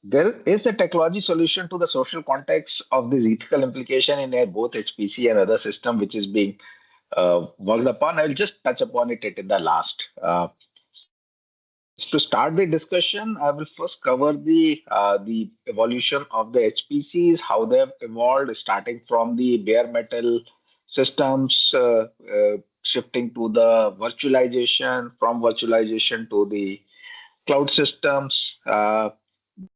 There is a technology solution to the social context of this ethical implication in both HPC and other system, which is being worked upon. I will just touch upon it in the last. To start the discussion, I will first cover the evolution of the HPCs, how they have evolved, starting from the bare metal systems, shifting to the virtualization, from virtualization to the cloud systems.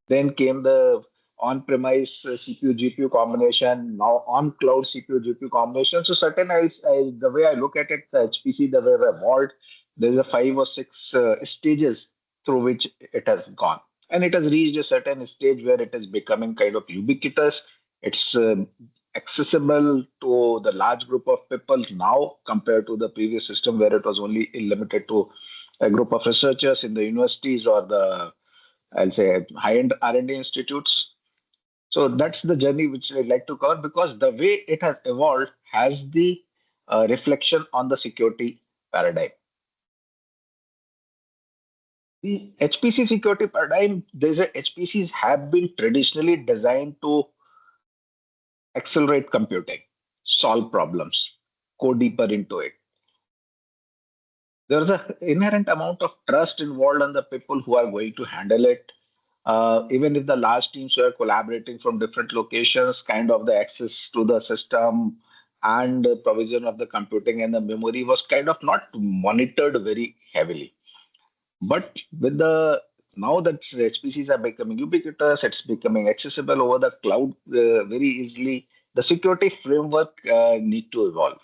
Then came the on-premise CPU GPU combination. Now on-cloud CPU GPU combination. So the way I look at it, the HPC, the way we evolved, there's a 5 or 6 stages through which it has gone, and it has reached a certain stage where it is becoming kind of ubiquitous. It's accessible to the large group of people now compared to the previous system where it was only limited to a group of researchers in the universities or the, I'll say, high-end R&D institutes. So that's the journey which I'd like to cover, because the way it has evolved has the reflection on the security paradigm. The HPC security paradigm, HPCs have been traditionally designed to accelerate computing, solve problems, go deeper into it. There's an inherent amount of trust involved on the people who are going to handle it. Even if the large teams were collaborating from different locations, kind of the access to the system and the provision of the computing and the memory was kind of not monitored very heavily. But with the now that HPCs are becoming ubiquitous, it's becoming accessible over the cloud very easily. The security framework need to evolve.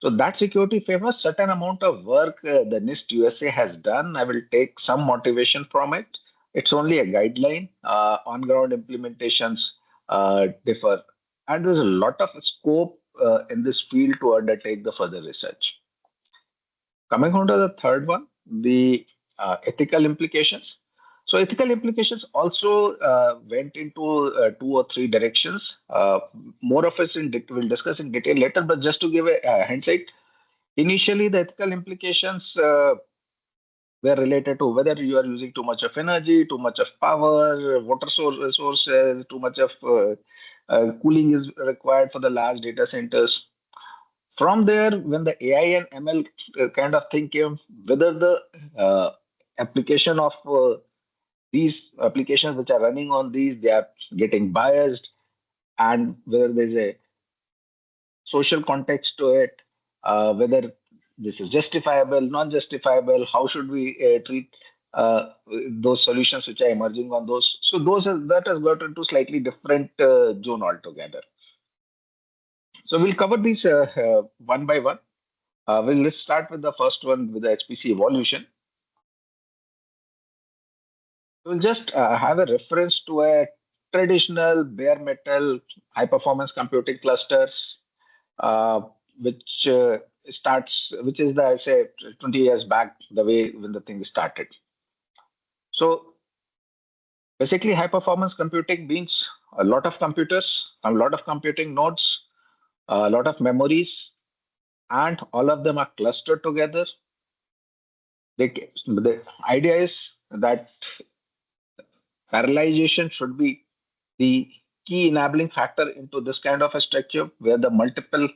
So that security favors certain amount of work the NIST USA has done. I will take some motivation from it. It's only a guideline. On-ground implementations differ, and there's a lot of scope in this field to undertake the further research. Coming on to the third one, the ethical implications. So ethical implications also went into 2 or 3 directions. More of it we'll discuss in detail later, but just to give a hindsight, initially the ethical implications were related to whether you are using too much of energy, too much of power, water resources, too much of cooling is required for the large data centers. From there, when the AI and ML kind of thing came, whether the application of these applications which are running on these, they are getting biased, and whether there's a social context to it, whether this is justifiable, non-justifiable, how should we treat those solutions which are emerging on those. So that has got into slightly different zone altogether. So we'll cover these one by one. Let's start with the first one with the HPC evolution. We'll just have a reference to a traditional bare metal high performance computing clusters, which is the, I say, 20 years back, the way when the thing started. So basically, high performance computing means a lot of computers, a lot of computing nodes, a lot of memories, and all of them are clustered together. The idea is that parallelization should be the key enabling factor into this kind of a structure, where the multiple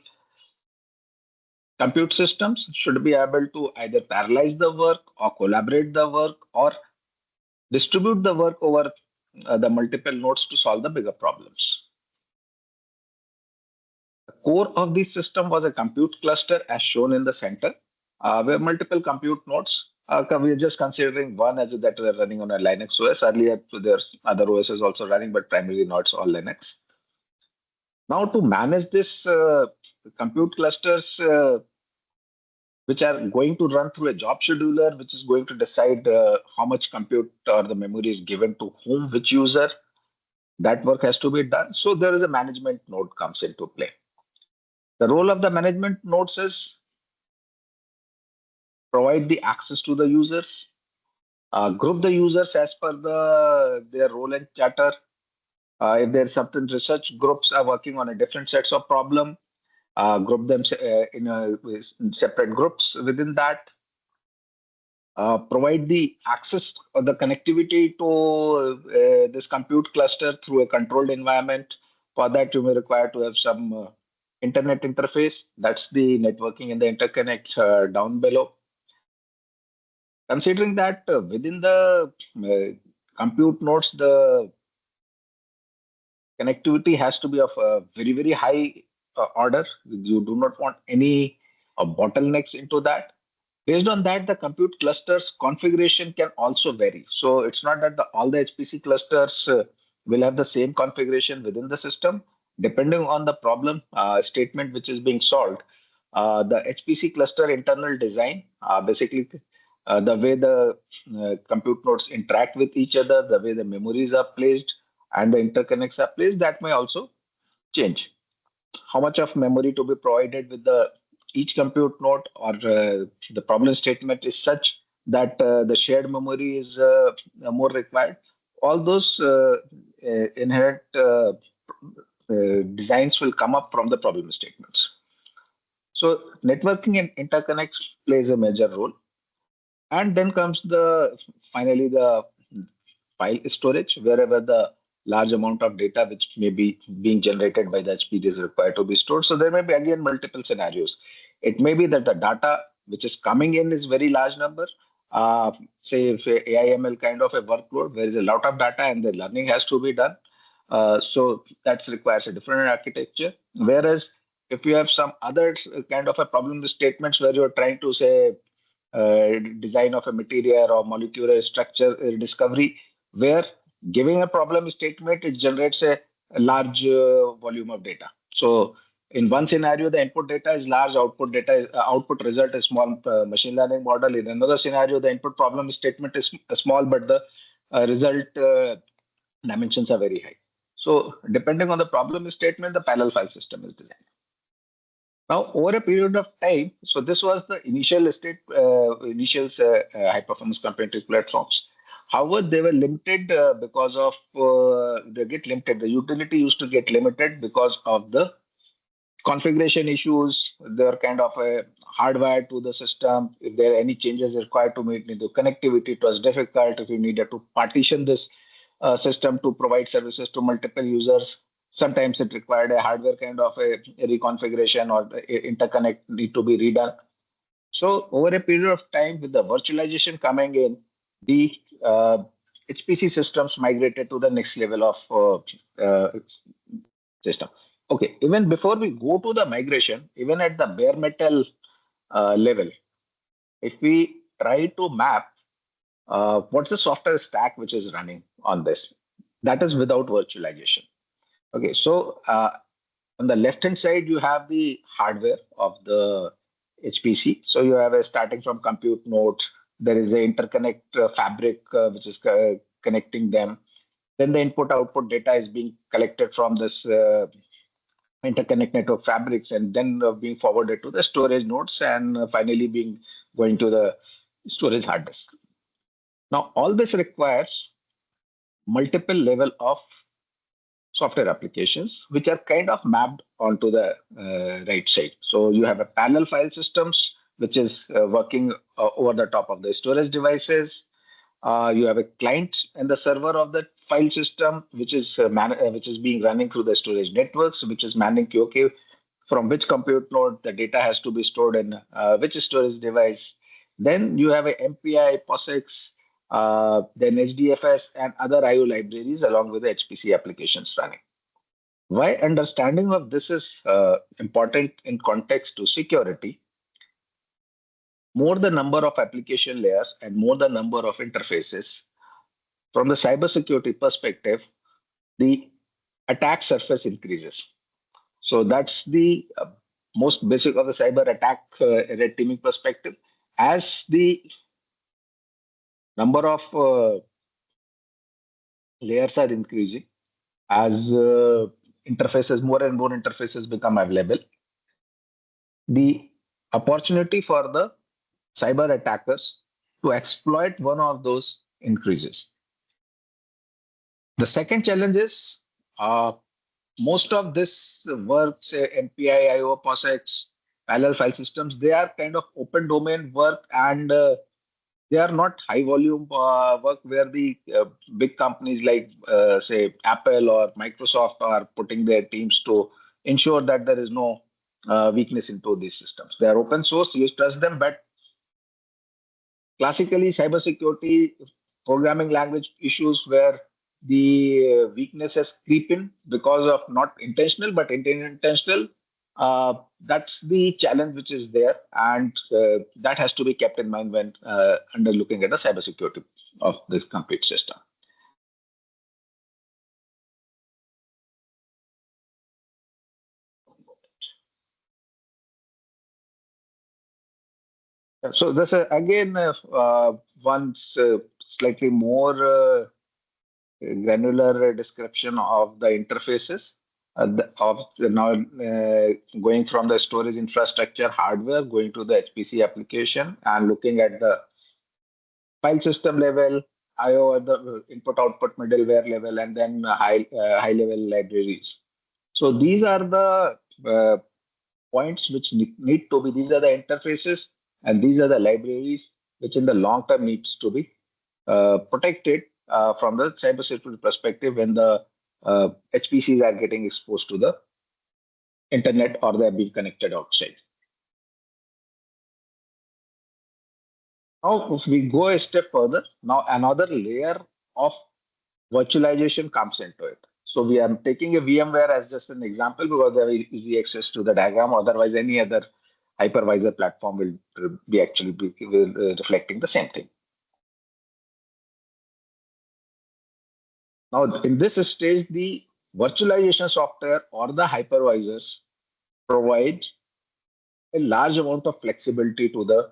compute systems should be able to either parallelize the work or collaborate the work or distribute the work over the multiple nodes to solve the bigger problems. The core of this system was a compute cluster as shown in the center, where multiple compute nodes. We're just considering one as that we're running on a Linux OS. Earlier, there's other OSs also running, but primarily not all Linux. Now, to manage this compute clusters, which are going to run through a job scheduler, which is going to decide how much compute or the memory is given to whom, which user, that work has to be done. So there is a management node comes into play. The role of the management nodes is provide the access to the users, group the users as per their role and charter. If there's certain research groups are working on a different sets of problem, group them in separate groups within that. provide the access or the connectivity to this compute cluster through a controlled environment. For that, you may require to have some internet interface. That's the networking and the interconnect down below. Considering that within the compute nodes, the connectivity has to be of a very, very high order. You do not want any bottlenecks into that. Based on that, the compute clusters configuration can also vary. So it's not that all the HPC clusters will have the same configuration within the system. Depending on the problem statement which is being solved, the HPC cluster internal design, basically the way the compute nodes interact with each other, the way the memories are placed and the interconnects are placed, that may also change. How much of memory to be provided with the each compute node, or the problem statement is such that the shared memory is more required. All those inherent designs will come up from the problem statements. So networking and interconnects plays a major role. And then comes the finally the file storage, wherever the large amount of data which may be being generated by the HPD is required to be stored. So there may be again multiple scenarios. It may be that the data which is coming in is very large number. Say if AIML kind of a workload, there is a lot of data and the learning has to be done. So that requires a different architecture. Whereas if you have some other kind of a problem statements where you're trying to say design of a material or molecular structure discovery, where giving a problem statement, it generates a large volume of data. So in one scenario, the input data is large, output data is, output result is small machine learning model. In another scenario, the input problem statement is small, but the result dimensions are very high. So depending on the problem statement, the parallel file system is designed. Now, over a period of time, so this was the initial state, initial high performance computing platforms. However, they were limited because of they get limited. The utility used to get limited because of the configuration issues. They're kind of hardwired to the system. If there are any changes required to make into connectivity, it was difficult. If you needed to partition this system to provide services to multiple users, sometimes it required a hardware kind of a reconfiguration, or the interconnect need to be redone. So over a period of time, with the virtualization coming in, the HPC systems migrated to the next level of system. Okay, even before we go to the migration, even at the bare metal level, if we try to map what's the software stack which is running on this, that is without virtualization. Okay, so on the left hand side, you have the hardware of the HPC. So you have a starting from compute nodes. There is a interconnect fabric which is connecting them. Then the input output data is being collected from this interconnect network fabrics, and then being forwarded to the storage nodes, and finally being going to the storage hard disk. Now, all this requires multiple level of software applications, which are kind of mapped onto the right side. So you have a parallel file systems, which is working over the top of the storage devices. You have a client and the server of the file system, which is being running through the storage networks, which is managing okay, from which compute node the data has to be stored in which storage device. Then you have a MPI, POSIX, then HDFS and other IO libraries along with the HPC applications running. Why understanding of this is important in context to security? More the number of application layers and more the number of interfaces, from the cybersecurity perspective, the attack surface increases. So that's the most basic of the cyber attack red teaming perspective. As the number of layers are increasing, as interfaces, more and more interfaces become available, the opportunity for the cyber attackers to exploit one of those increases. The second challenge is most of this work, say MPI, IO, POSIX, parallel file systems, they are kind of open domain work, and they are not high volume work where the big companies like say Apple or Microsoft are putting their teams to ensure that there is no weakness into these systems. They are open source, you trust them, but classically cybersecurity programming language issues where the weaknesses creep in because of not intentional but intentional. That's the challenge which is there, and that has to be kept in mind when under looking at the cybersecurity of this complete system. So this again once slightly more granular description of the interfaces of now going from the storage infrastructure hardware going to the HPC application and looking at the file system level, IO at the input output middleware level, and then high level libraries. So these are the points which need to be, these are the interfaces and these are the libraries which in the long term needs to be protected from the cybersecurity perspective when the HPCs are getting exposed to the internet or they're being connected outside. Now, if we go a step further, now another layer of virtualization comes into it. So we are taking a VMware as just an example because there is easy access to the diagram. Otherwise, any other hypervisor platform will be actually be reflecting the same thing. Now, in this stage, the virtualization software or the hypervisors provide a large amount of flexibility to the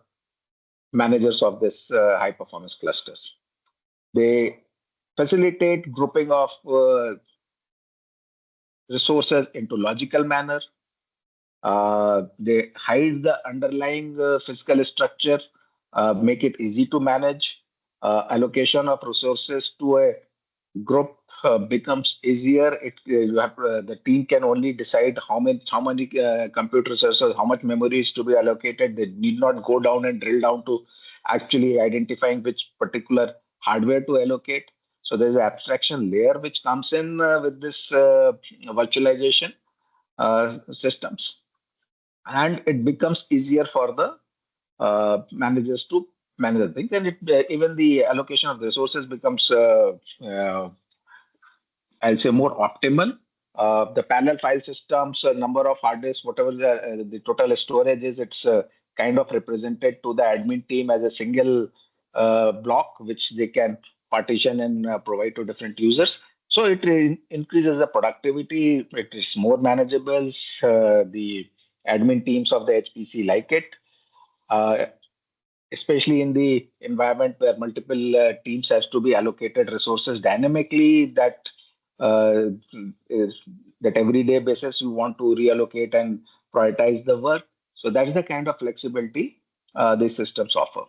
managers of this high performance clusters. They facilitate grouping of resources into logical manner. They hide the underlying physical structure, make it easy to manage. Allocation of resources to a group becomes easier. You have the team can only decide how many compute resources, how much memory is to be allocated. They need not go down and drill down to actually identifying which particular hardware to allocate. So there's an abstraction layer which comes in with this virtualization systems, and it becomes easier for the managers to manage the things, and even the allocation of the resources becomes I'll say more optimal. The parallel file systems, number of hard disks, whatever the total storage is, it's kind of represented to the admin team as a single block, which they can partition and provide to different users. So it increases the productivity. It is more manageable. The admin teams of the HPC like it. Uh, Especially in the environment where multiple teams has to be allocated resources dynamically, that uh, is that everyday basis you want to reallocate and prioritize the work. So that's the kind of flexibility these systems offer.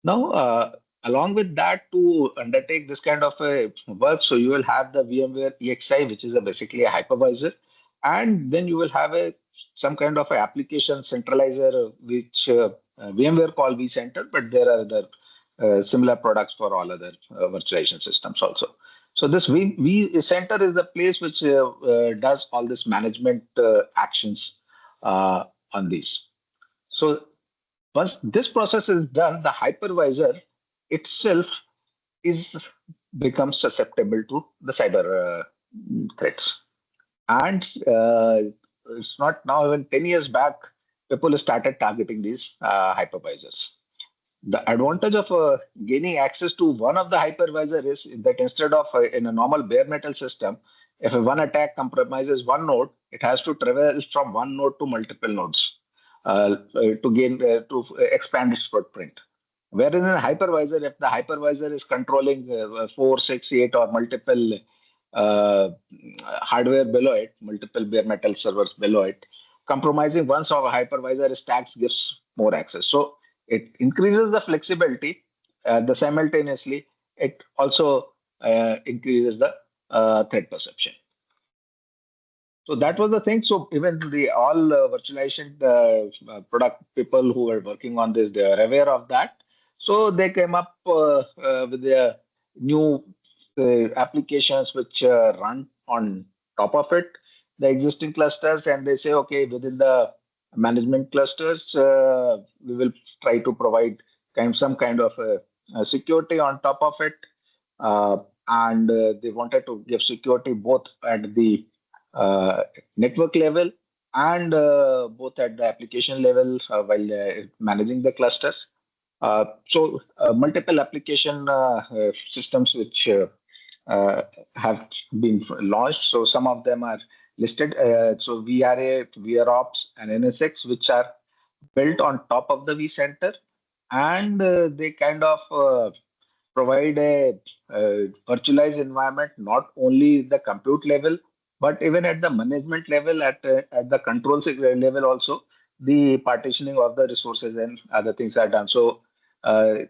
Now, along with that, to undertake this kind of a work, so you will have the VMware EXI, which is basically a hypervisor, and then you will have a some kind of a application centralizer, which VMware call vCenter, but there are other similar products for all other virtualization systems also. So this vCenter is the place which does all this management actions on these. So once this process is done, the hypervisor itself is becomes susceptible to the cyber threats. And it's not now, even 10 years back, people started targeting these hypervisors. The advantage of gaining access to one of the hypervisor is that instead of in a normal bare metal system, if one attack compromises one node, it has to travel from one node to multiple nodes to gain to expand its footprint. Whereas in a hypervisor, if the hypervisor is controlling 4, 6, 8, or multiple uh, hardware below it, multiple bare metal servers below it, compromising one of a hypervisor stacks gives more access. So it increases the flexibility. The simultaneously, it also increases the threat perception. So that was the thing. So even the all virtualization product people who were working on this, they are aware of that. So they came up with the new applications which run on top of it, the existing clusters, and they say, okay, within the management clusters, we will try to provide some kind of security on top of it. And they wanted to give security both at the uh, network level and both at the application level while managing the clusters. Multiple application systems which have been launched. So some of them are listed. So VRA, VROps, and NSX, which are built on top of the vCenter, and they kind of provide a virtualized environment not only the compute level but even at the management level, at the control level also. The partitioning of the resources and other things are done. So uh,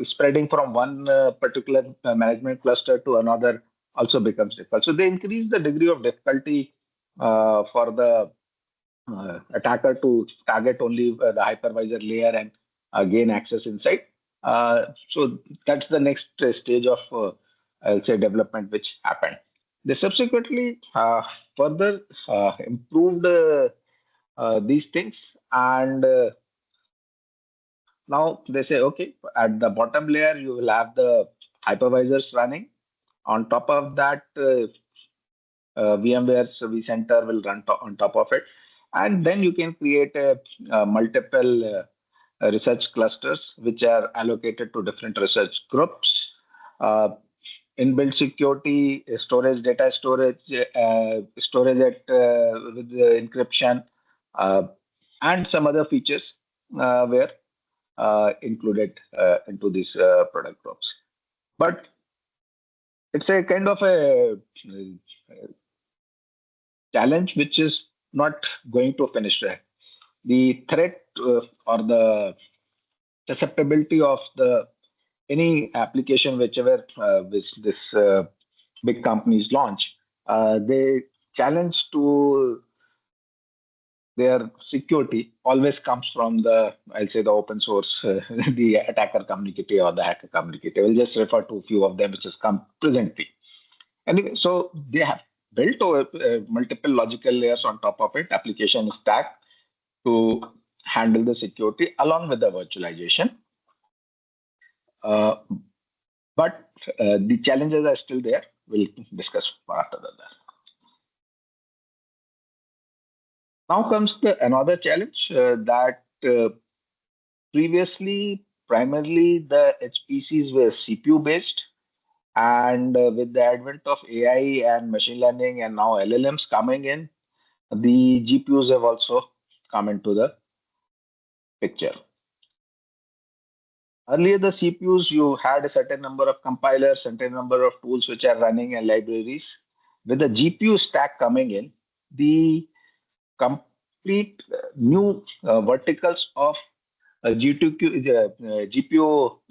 spreading from one particular management cluster to another also becomes difficult. So they increase the degree of difficulty for the attacker to target only the hypervisor layer and gain access inside. So that's the next stage of, I'll say, development which happened. They subsequently further improved these things, and now they say, okay, at the bottom layer you will have the hypervisors running. On top of that, VMware's vCenter will run on top of it, and then you can create multiple research clusters which are allocated to different research groups. Uh, Inbuilt security, storage, data storage, storage at with the encryption, uh, and some other features were included into these product groups. But it's a kind of a challenge which is not going to finish there. The threat or the susceptibility of the any application whichever which this big companies launch, they challenge to their security always comes from the, I'll say, the open source, the attacker community or the hacker community. We'll just refer to a few of them which has come presently. Anyway, so they have built multiple logical layers on top of it, application stack to handle the security along with the virtualization. Uh, but the challenges are still there. We'll discuss after that. Now comes the another challenge that previously primarily the HPCs were CPU based, and with the advent of AI and machine learning and now LLMs coming in, the GPUs have also come into the picture. Earlier, the CPUs, you had a certain number of compilers, certain number of tools which are running and libraries. With the GPU stack coming in, the complete new verticals of GPU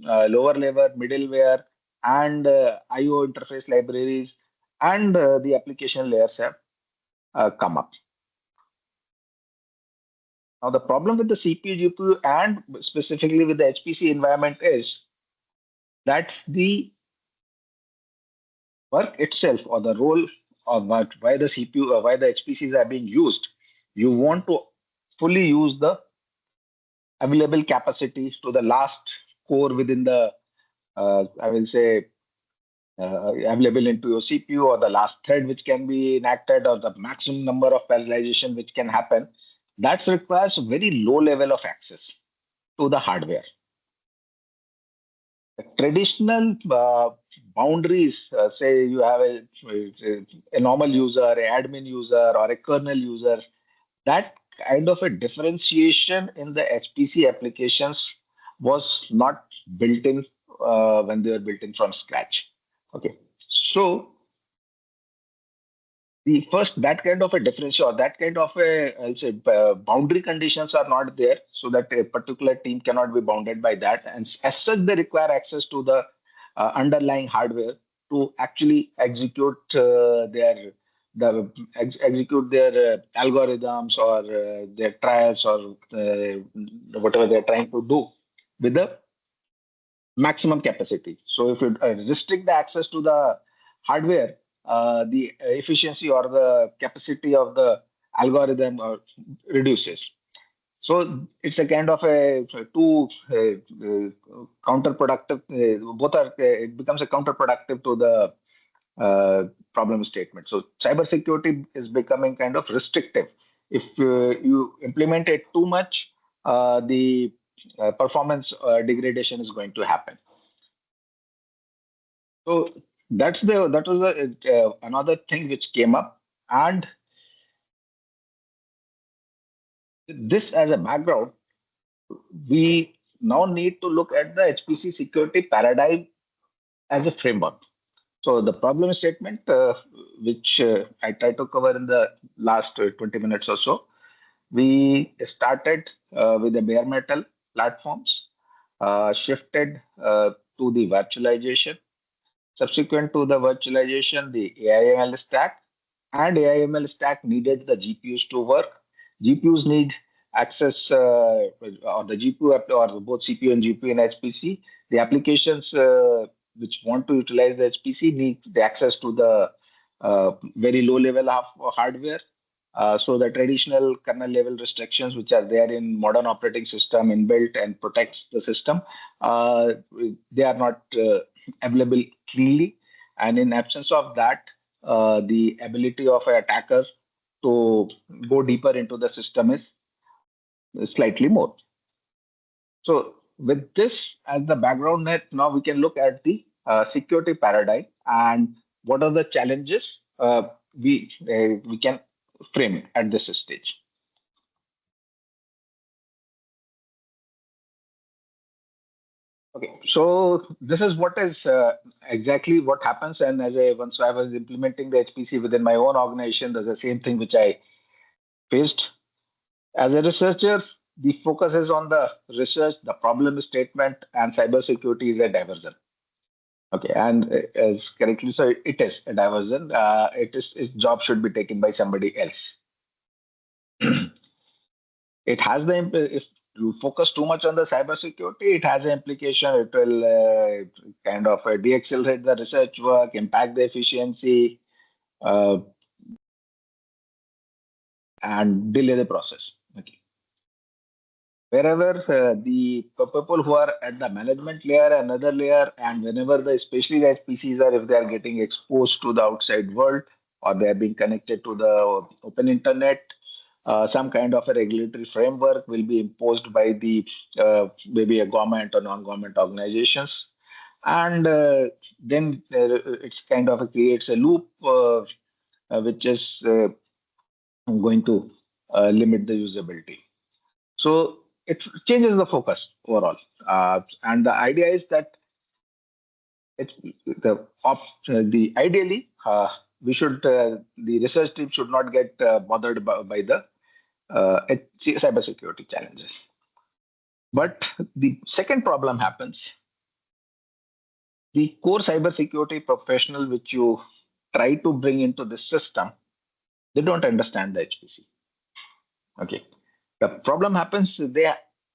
lower level, middleware, and IO interface libraries, and the application layers have come up. Now, the problem with the CPU, GPU, and specifically with the HPC environment is that the work itself or the role of why the CPU or why the HPCs are being used, you want to fully use the available capacity to the last core within the, I will say, available into your CPU or the last thread which can be enacted or the maximum number of parallelization which can happen. That requires very low level of access to the hardware. Traditional boundaries, say you have a normal user, a admin user, or a kernel user, that kind of a differentiation in the HPC applications was not built in when they were built in from scratch. Okay, so the first that kind of a differential or that kind of a, I'll say, boundary conditions are not there, so that a particular team cannot be bounded by that, and as such they require access to the underlying hardware to actually execute execute their algorithms or their trials or whatever they're trying to do with the maximum capacity. So if you restrict the access to the hardware, the efficiency or the capacity of the algorithm reduces. So it's a kind of a two counterproductive. Both are it becomes a counterproductive to the problem statement. So cybersecurity is becoming kind of restrictive. If you implement it too much, the performance degradation is going to happen. So that was the another thing which came up, and this as a background, we now need to look at the HPC security paradigm as a framework. So the problem statement, which I tried to cover in the last 20 minutes or so, we started with the bare metal platforms, shifted to the virtualization. Subsequent to the virtualization, the AIML stack and AIML stack needed the GPUs to work. GPUs need access, or the GPU or both CPU and GPU in HPC. The applications which want to utilize the HPC need the access to the very low level of hardware. So the traditional kernel level restrictions which are there in modern operating system inbuilt and protects the system, they are not available cleanly. And in absence of that, the ability of an attacker to go deeper into the system is slightly more. So with this as the background net, now we can look at the security paradigm and what are the challenges we can frame at this stage. Okay, so this is what is exactly what happens. And once I was implementing the HPC within my own organization, there's the same thing which I faced. As a researcher, the focus is on the research, the problem statement, and cybersecurity is a diversion. Okay, and as correctly, so it is a diversion. Its job should be taken by somebody else. It has the if you focus too much on the cybersecurity, it has an implication. It will kind of deaccelerate the research work, impact the efficiency, uh, and delay the process. Okay. Wherever the people who are at the management layer, another layer, and whenever especially the HPCs are, if they are getting exposed to the outside world or they are being connected to the open internet, some kind of a regulatory framework will be imposed by the maybe a government or non-government organizations, and then it's kind of creates a loop which is going to limit the usability. So it changes the focus overall, and the idea is that it, the ideally we should the research team should not get bothered by the cybersecurity challenges. But the second problem happens. The core cybersecurity professional which you try to bring into the system, they don't understand the HPC. Okay. The problem happens, they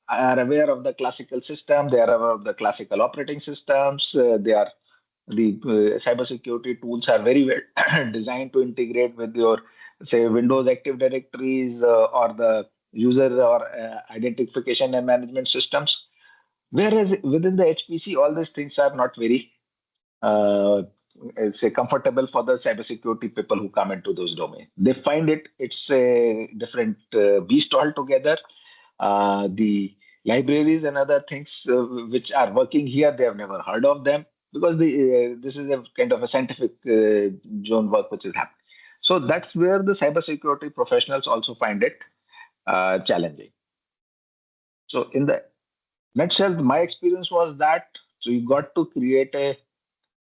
are aware of the classical system, they are aware of the classical operating systems, the cybersecurity tools are very well designed to integrate with your, say, Windows Active Directories or the user or identification and management systems. Whereas within the HPC, all these things are not very uh, say comfortable for the cybersecurity people who come into those domains. They find it's a different beast altogether. The libraries and other things which are working here, they have never heard of them because this is a kind of a scientific zone work which is happening. So that's where the cybersecurity professionals also find it challenging. So in the nutshell, my experience was that so you got to create a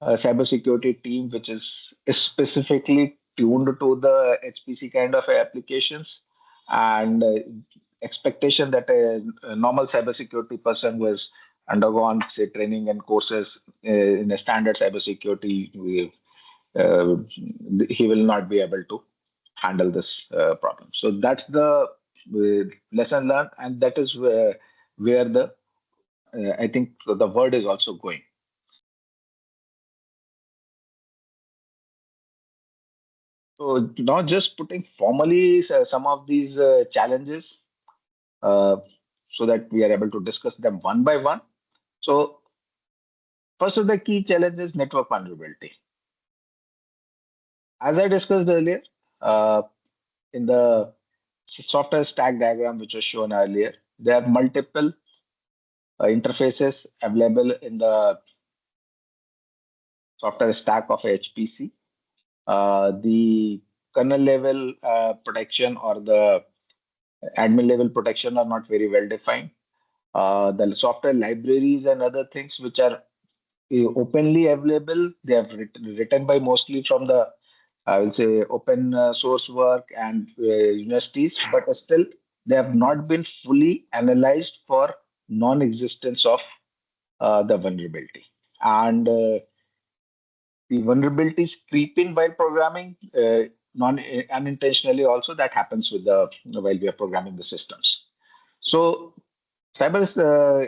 cybersecurity team which is specifically tuned to the HPC kind of applications, and expectation that a normal cybersecurity person who has undergone, say, training and courses in a standard cybersecurity, uh, he will not be able to handle this problem. So that's the lesson learned, and that is where the I think the word is also going. So not just putting formally some of these challenges uh, so that we are able to discuss them one by one. So first of the key challenge is network vulnerability. As I discussed earlier, uh, in the software stack diagram which was shown earlier, there are multiple interfaces available in the software stack of HPC. The kernel level protection or the admin level protection are not very well defined. The software libraries and other things which are openly available, they have written by mostly from the, I will say, open source work and universities, but still they have not been fully analyzed for non-existence of the vulnerability. And the vulnerabilities creep in while programming, non unintentionally also that happens with the while we are programming the systems. So cyber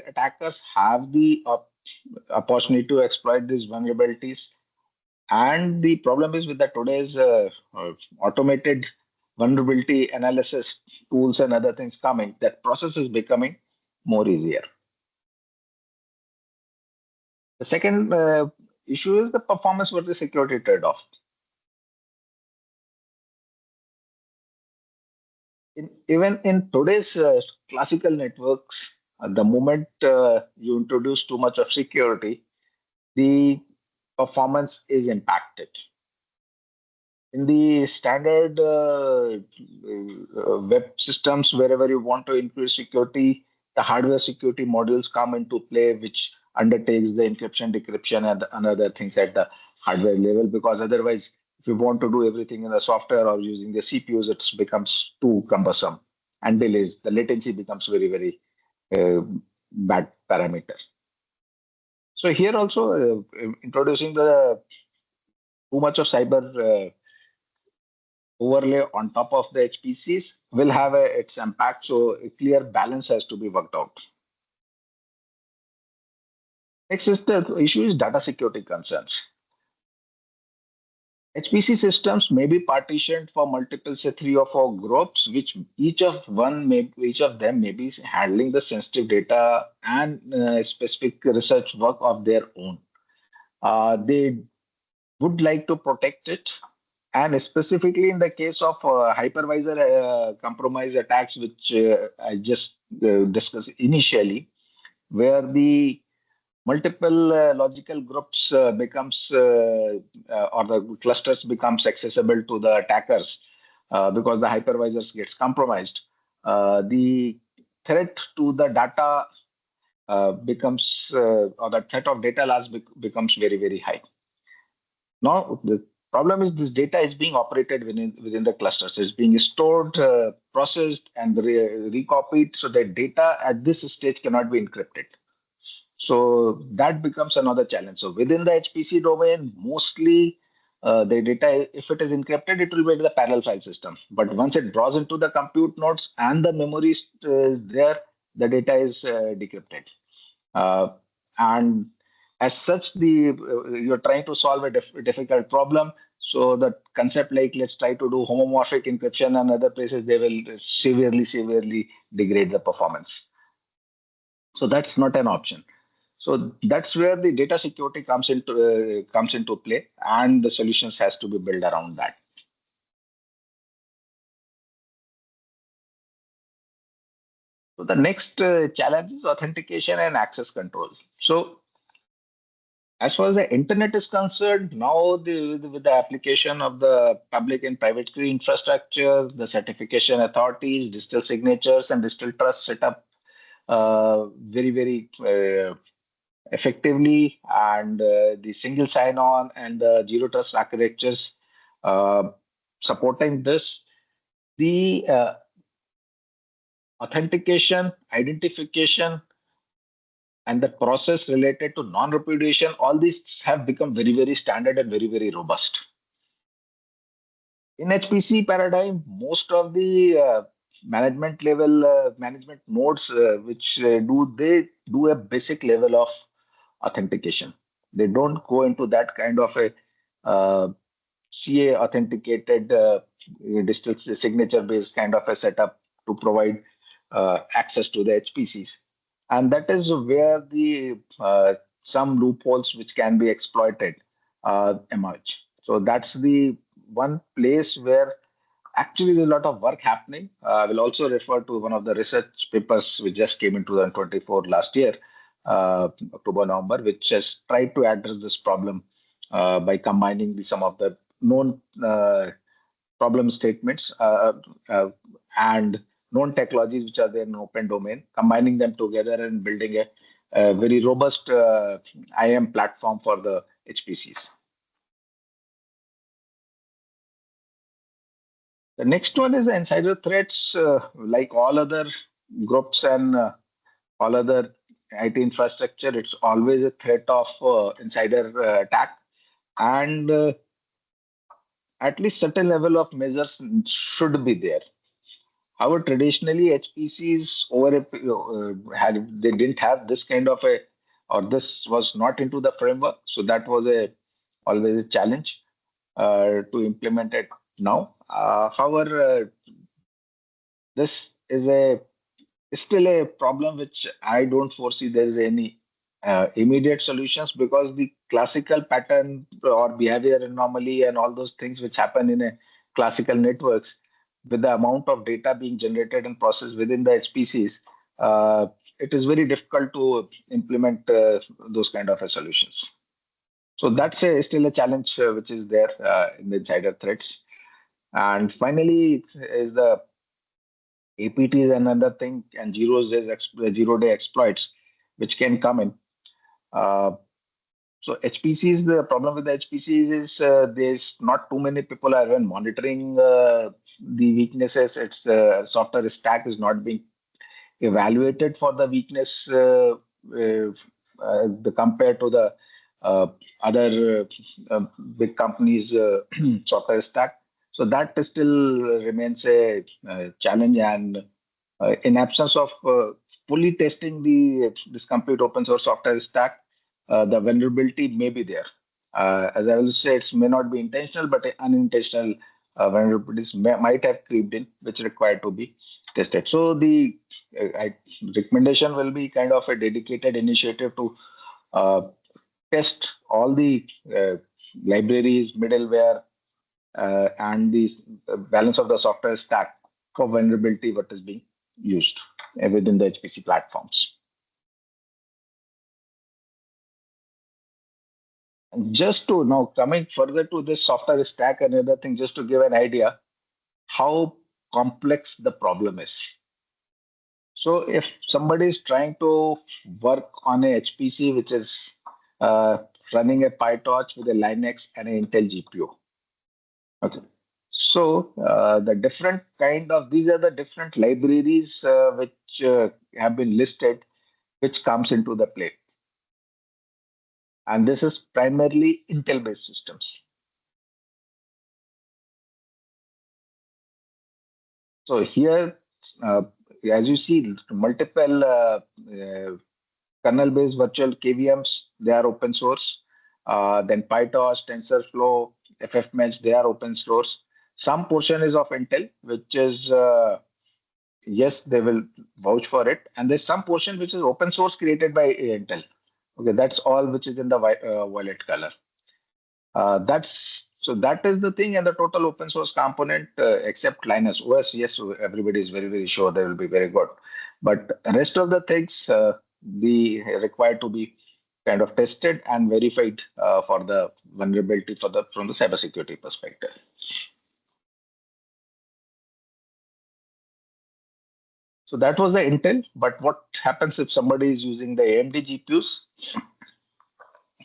attackers have the opportunity to exploit these vulnerabilities. And the problem is with the today's automated vulnerability analysis tools and other things coming, that process is becoming more easier. The second issue is the performance versus security trade-off. Even in today's classical networks, the moment you introduce too much of security, the performance is impacted. In the standard web systems, wherever you want to increase security, the hardware security modules come into play, which undertakes the encryption, decryption, and other things at the hardware level. Because otherwise, if you want to do everything in the software or using the CPUs, it becomes too cumbersome and delays. The latency becomes very, very bad parameter. So here also introducing the too much of cyber overlay on top of the HPCs will have its impact. So a clear balance has to be worked out. Next is the issue is data security concerns. HPC systems may be partitioned for multiple, say 3 or 4 groups, which each of them may be handling the sensitive data and specific research work of their own. They would like to protect it. And specifically in the case of hypervisor compromise attacks, which I just discussed initially, where the multiple logical groups becomes or the clusters becomes accessible to the attackers because the hypervisors gets compromised. The threat to the data becomes or the threat of data loss becomes very, very high. Now, the problem is this data is being operated within the clusters. It's being stored, processed, and recopied. So the data at this stage cannot be encrypted. So that becomes another challenge. So within the HPC domain, mostly the data, if it is encrypted, it will be in the parallel file system. But once it draws into the compute nodes and the memory is there, the data is decrypted. Uh, and as such, you're trying to solve a difficult problem. So the concept like let's try to do homomorphic encryption and other places, they will severely degrade the performance. So that's not an option. So that's where the data security comes into play, and the solutions has to be built around that. So the next challenge is authentication and access control. So as far as the internet is concerned, now with the application of the public and private key infrastructure, the certification authorities, digital signatures, and digital trust set up very effectively, and the single sign-on and the zero trust architectures uh, supporting this, the authentication, identification, and the process related to non-repudiation, all these have become very standard and very robust. In HPC paradigm, most of the management level management nodes which do a basic level of authentication. They don't go into that kind of a CA authenticated digital signature based kind of a setup to provide access to the HPCs. And that is where the some loopholes which can be exploited emerge. So that's the one place where actually there's a lot of work happening. I will also refer to one of the research papers which just came in 2024 last year, October, November, which has tried to address this problem by combining some of the known problem statements and known technologies which are there in open domain, combining them together and building a very robust IAM platform for the HPCs. The next one is insider threats. Like all other groups and all other IT infrastructure, it's always a threat of insider attack. And at least certain level of measures should be there. However, traditionally HPCs they didn't have this kind of a, or this was not into the framework, so that was always a challenge to implement it now. However, this is still a problem which I don't foresee there is any immediate solutions, because the classical pattern or behavior anomaly and all those things which happen in a classical networks, with the amount of data being generated and processed within the HPCs, it is very difficult to implement those kind of solutions. So that's still a challenge which is there in the insider threats. And finally is the APT is another thing, and zero day exploits which can come in. So HPCs, the problem with the HPCs is there's not too many people are even monitoring the weaknesses. Its software stack is not being evaluated for the weakness compared to the other big companies' software stack. So that still remains a challenge, and in absence of fully testing this complete open source software stack, the vulnerability may be there. As I will say, it may not be intentional, but unintentional vulnerabilities might have creeped in, which require to be tested. So the recommendation will be kind of a dedicated initiative to test all the libraries, middleware, and the balance of the software stack for vulnerability what is being used within the HPC platforms. And just to now coming further to this software stack, another thing, just to give an idea how complex the problem is. So if somebody is trying to work on a HPC which is running a PyTorch with a Linux and an Intel GPU, okay. So the different these are the different libraries which have been listed, which comes into the play. And this is primarily Intel-based systems. So here, as you see, multiple kernel-based virtual KVMs, they are open source. Then PyTorch, TensorFlow, FFmpeg, they are open source. Some portion is of Intel, which is, yes, they will vouch for it. And there's some portion which is open source created by Intel. Okay, that's all which is in the violet color. That is the thing, and the total open source component, except Linux OS, yes, everybody is very, very sure they will be very good. But rest of the things be required to be kind of tested and verified for the vulnerability from the cybersecurity perspective. So that was the Intel. But what happens if somebody is using the AMD GPUs?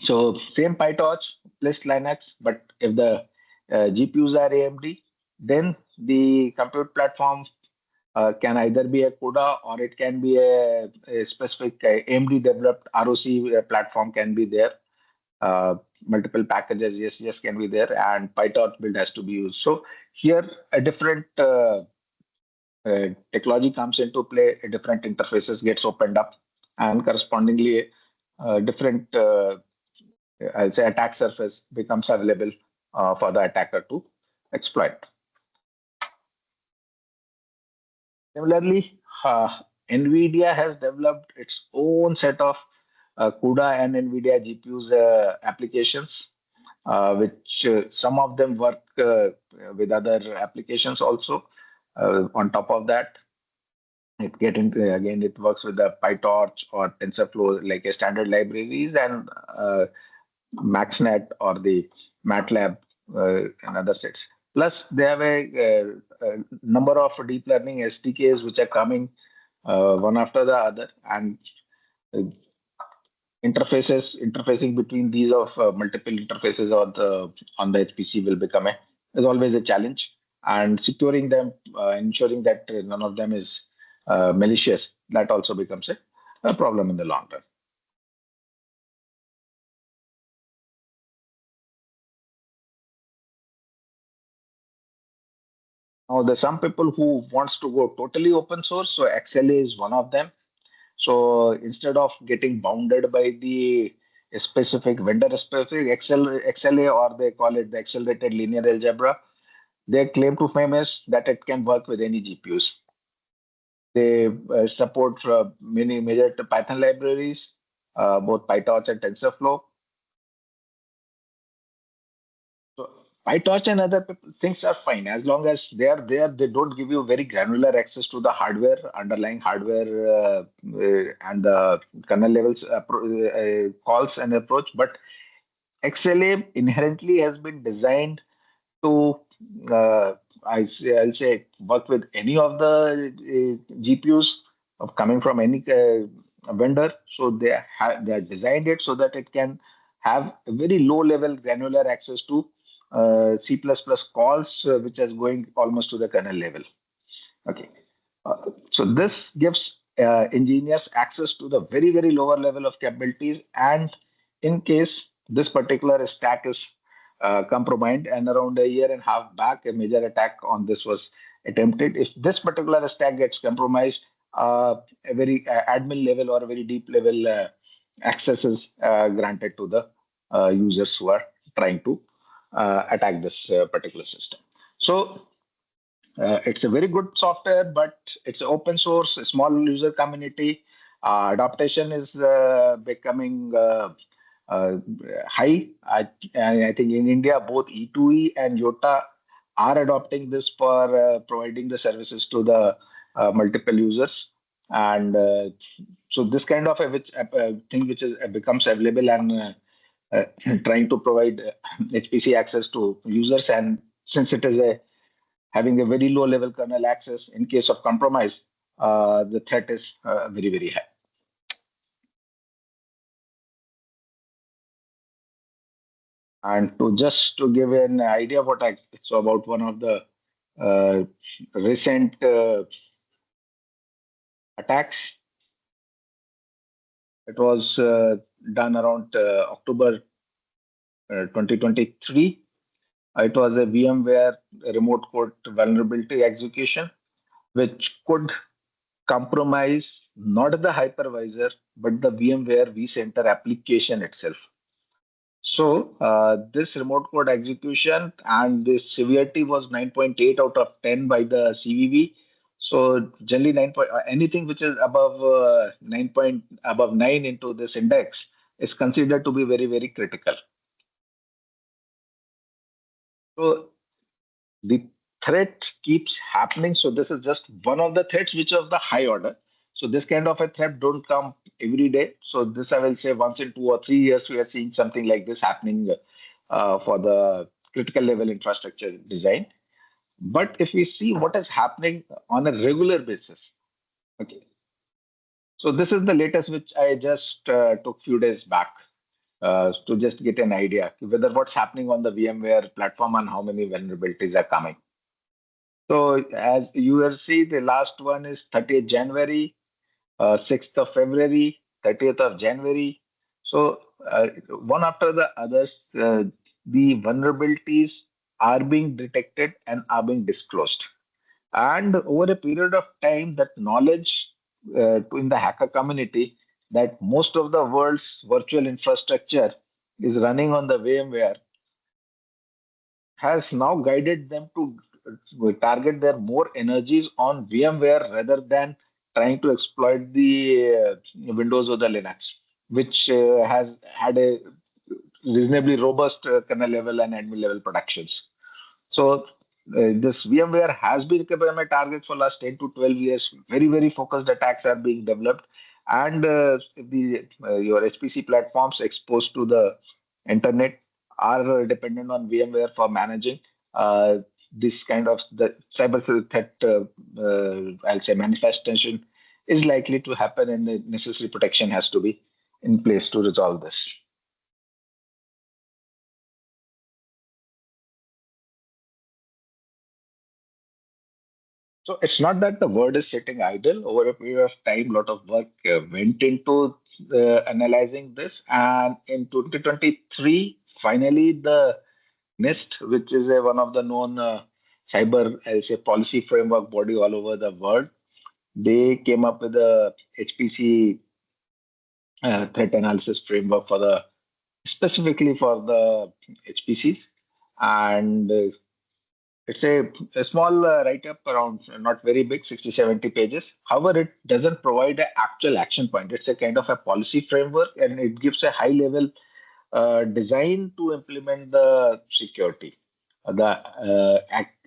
So same PyTorch plus Linux, but if the GPUs are AMD, then the compute platform can either be a CUDA or it can be a specific AMD developed ROC platform can be there. Multiple packages, yes, can be there, and PyTorch build has to be used. So here a different technology comes into play, different interfaces gets opened up, and correspondingly, different I'll say attack surface becomes available for the attacker to exploit. Similarly, NVIDIA has developed its own set of CUDA and NVIDIA GPUs applications, which some of them work with other applications also. On top of that, it works with the PyTorch or TensorFlow like a standard libraries, and MaxNet or the MATLAB and other sets. Plus, they have a number of deep learning SDKs which are coming one after the other, and uh, interfacing between these of multiple interfaces on the HPC will become is always a challenge, and securing them, ensuring that none of them is malicious, that also becomes a problem in the long run. Now, there's some people who wants to go totally open source, so XLA is one of them. So instead of getting bounded by the specific vendor specific XLA, or they call it the accelerated linear algebra, their claim to fame is that it can work with any GPUs. They support many major Python libraries, both PyTorch and TensorFlow. So PyTorch and other things are fine as long as they are there. They don't give you very granular access to the hardware, underlying hardware, and the kernel levels calls and approach. But XLA inherently has been designed to, I'll say, work with any of the GPUs of coming from any vendor. So they are designed it so that it can have a very low level granular access to C++ calls, which is going almost to the kernel level. Okay. So this gives engineers access to the very, very lower level of capabilities. And in case this particular stack is compromised, and around a year and a half back, a major attack on this was attempted. If this particular stack gets compromised, a very admin level or a very deep level access is granted to the users who are trying to attack this particular system. So it's a very good software, but it's open source, a small user community. Adaptation is becoming uh, high. I think in India, both E2E and Yota are adopting this for providing the services to the multiple users. And so this kind of a thing which is becomes available, and trying to provide HPC access to users. And since it is having a very low level kernel access, in case of compromise, the threat is very, very high. And to give an idea of what so about one of the uh, recent attacks, it was done around October 2023. It was a VMware remote code vulnerability execution, which could compromise not the hypervisor, but the VMware vCenter application itself. So this remote code execution and this severity was 9.8 out of 10 by the CVV. So generally anything which is above 9 into this index is considered to be very, very critical. So the threat keeps happening. So this is just one of the threats which is of the high order. So this kind of a threat don't come every day. So this I will say once in 2 or 3 years we are seeing something like this happening for the critical level infrastructure design. But if we see what is happening on a regular basis, okay. So this is the latest which I just took few days back to just get an idea whether what's happening on the VMware platform and how many vulnerabilities are coming. So as you will see, the last one is 30th January, 6th of February, 30th of January. So one after the others, the vulnerabilities are being detected and are being disclosed. And over a period of time, that knowledge in the hacker community that most of the world's virtual infrastructure is running on the VMware has now guided them to target their more energies on VMware rather than trying to exploit the Windows or the Linux, which has had a reasonably robust kernel level and admin level protections. So this VMware has been become a target for last 10 to 12 years. Very, very focused attacks are being developed. And if the your HPC platforms exposed to the internet are dependent on VMware for managing this kind of the cyber threat, I'll say manifestation is likely to happen, and the necessary protection has to be in place to resolve this. So it's not that the world is sitting idle. Over a period of time, a lot of work went into analyzing this. And in 2023, finally, the NIST, which is one of the known cyber, I'll say, policy framework body all over the world, they came up with a HPC threat analysis framework for the specifically for the HPCs. And it's a small write-up around not very big, 60, 70 pages. However, it doesn't provide an actual action point. It's a kind of a policy framework and it gives a high-level design to implement the security. The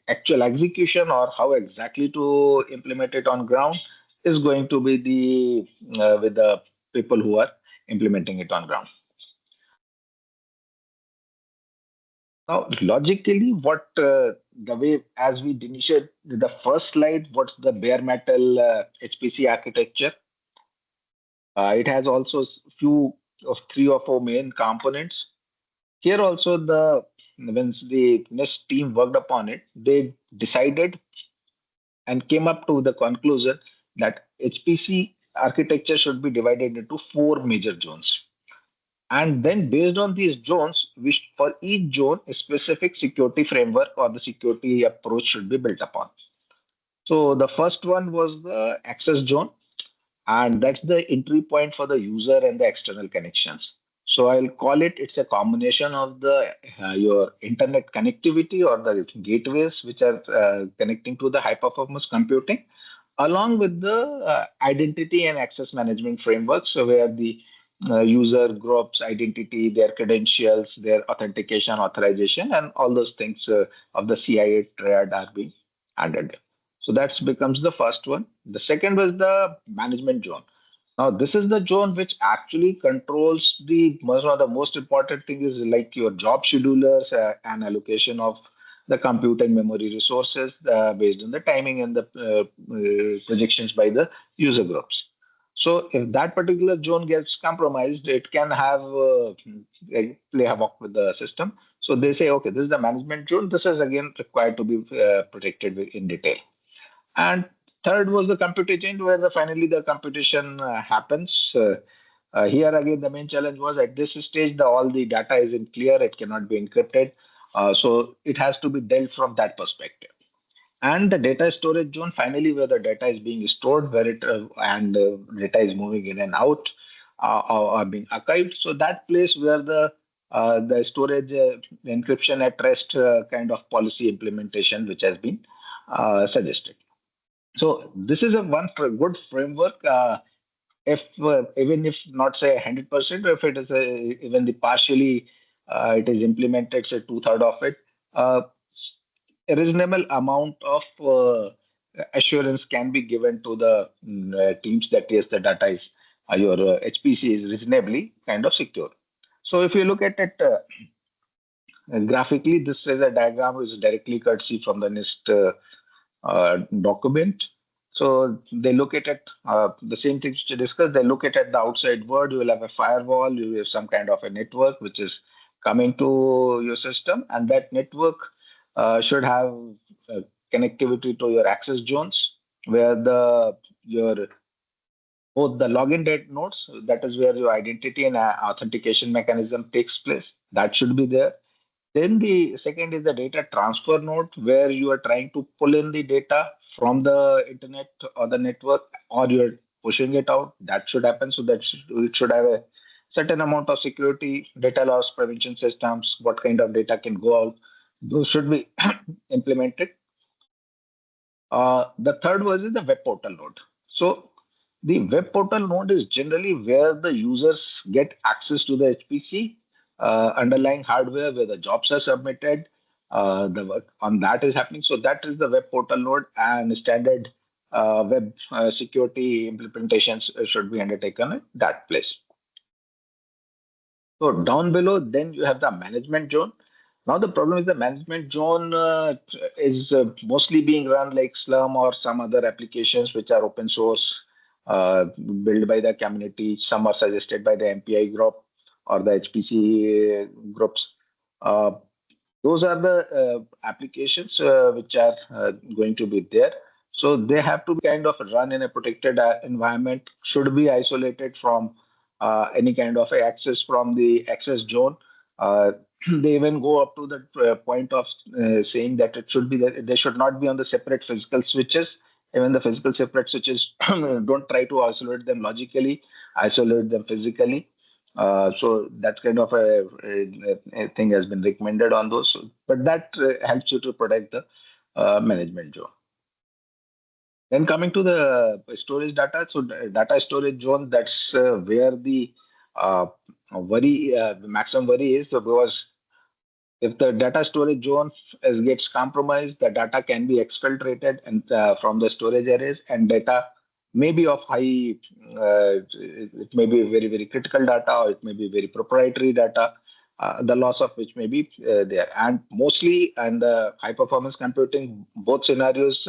actual execution or how exactly to implement it on ground is going to be the with the people who are implementing it on ground. Now, logically, what the way as we initiate the first slide, what's the bare metal HPC architecture? It has also few of three or four main components. Here also the once the NIST team worked upon it, they decided and came up to the conclusion that HPC architecture should be divided into four major zones. And then based on these zones, for each zone, a specific security framework or the security approach should be built upon. So the first one was the access zone, and that's the entry point for the user and the external connections. So I'll call it, it's a combination of the your internet connectivity or the gateways which are connecting to the high performance computing, along with the identity and access management framework. So where the user groups identity, their credentials, their authentication, authorization, and all those things of the CIA triad are being handled. So that becomes the first one. The second was the management zone. Now, this is the zone which actually controls the most of the most important thing is like your job schedulers and allocation of the compute and memory resources based on the timing and the projections by the user groups. So if that particular zone gets compromised, it can have play havoc with the system. So they say, okay, this is the management zone. This is again required to be protected in detail. And third was the computation, where finally the computation happens. Here again, the main challenge was at this stage, all the data isn't clear; it cannot be encrypted. So it has to be dealt from that perspective. And the data storage zone, finally, where the data is being stored, where it and data is moving in and out, or being archived. So that place where the storage, encryption at rest kind of policy implementation, which has been suggested. So this is a good framework. If even if not say 100%, if it is even the partially it is implemented, say two-thirds of it, uh, a reasonable amount of assurance can be given to the teams that yes, the data is your HPC is reasonably kind of secure. So if you look at it graphically, this is a diagram which is directly courtesy from the NIST document. So they look at it, the same things to discuss. They look at the outside world. You will have a firewall. You have some kind of a network which is coming to your system, and that network should have connectivity to your access zones, where the your both the login date nodes, that is where your identity and authentication mechanism takes place. That should be there. Then the second is the data transfer node, where you are trying to pull in the data from the internet or the network, or you're pushing it out. That should happen. So it should have a certain amount of security, data loss prevention systems, what kind of data can go out. Those should be implemented. The third was is the web portal node. So the web portal node is generally where the users get access to the HPC underlying hardware, where the jobs are submitted. The work on that is happening. So that is the web portal node, and standard web security implementations should be undertaken at that place. So down below, then you have the management zone. Now the problem is the management zone is mostly being run like Slurm or some other applications which are open source, built by the community. Some are suggested by the MPI group or the HPC groups. Uh, those are the applications which are going to be there. So they have to be kind of run in a protected environment, should be isolated from any kind of access from the access zone. Uh, they even go up to the point of saying that it should be that they should not be on the separate physical switches. Even the physical separate switches, don't try to isolate them logically, isolate them physically. So that kind of a thing has been recommended on those. But that helps you to protect the management zone. Then coming to the storage data, so data storage zone, that's where the uh, maximum worry is, because if the data storage zone gets compromised, the data can be exfiltrated and from the storage arrays, and data may be of high, it may be very, very critical data, or it may be very proprietary data, the loss of which may be there. And mostly, and the high performance computing, both scenarios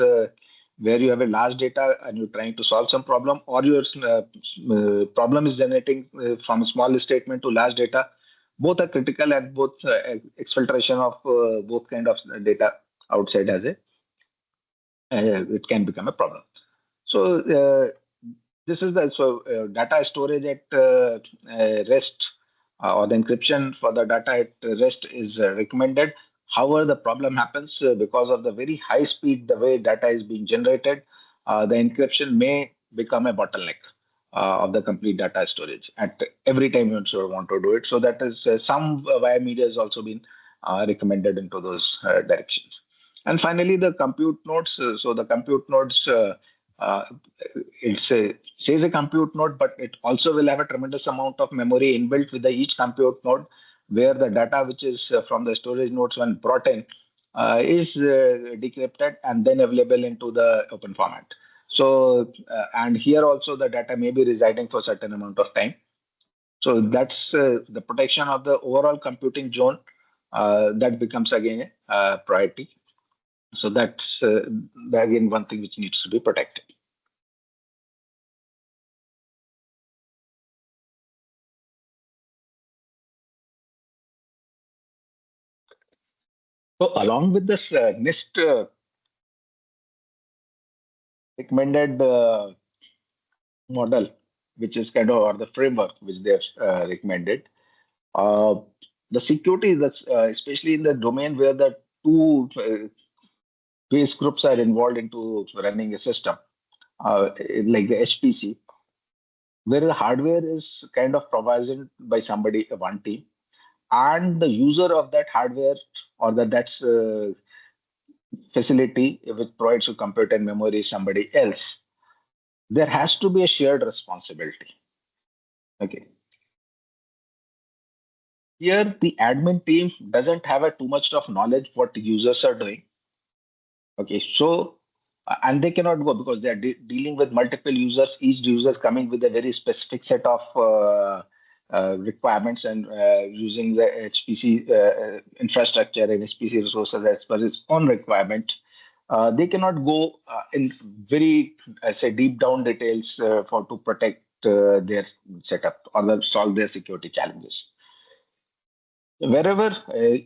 where you have a large data and you're trying to solve some problem, or your problem is generating from a small statement to large data, both are critical, and both exfiltration of both kind of data outside as a it can become a problem. So this is the data storage at rest, or the encryption for the data at rest is recommended. However, the problem happens because of the very high speed the way data is being generated. The encryption may become a bottleneck of the complete data storage at every time you sort of want to do it. So that is some wire media has also been recommended into those directions. And finally, the compute nodes. So the compute nodes, uh, says a compute node, but it also will have a tremendous amount of memory inbuilt with the each compute node, where the data which is from the storage nodes when brought in is decrypted and then available into the open format. So, and here also the data may be residing for a certain amount of time. So that's the protection of the overall computing zone. That becomes again a priority. So that's again one thing which needs to be protected. So along with this NIST recommended model, which is kind of, or the framework which they have recommended, uh, the security that's especially in the domain where the two base groups are involved into running a system, like the HPC, where the hardware is kind of provided by somebody, one team, and the user of that hardware, or that's facility which provides you compute and memory, somebody else. There has to be a shared responsibility. Okay. Here, the admin team doesn't have a too much of knowledge what users are doing. Okay, so and they cannot go because they are dealing with multiple users. Each user is coming with a very specific set of requirements, and using the HPC infrastructure and HPC resources as per its own requirement. They cannot go in very, I say, deep down details for to protect their setup or solve their security challenges. Wherever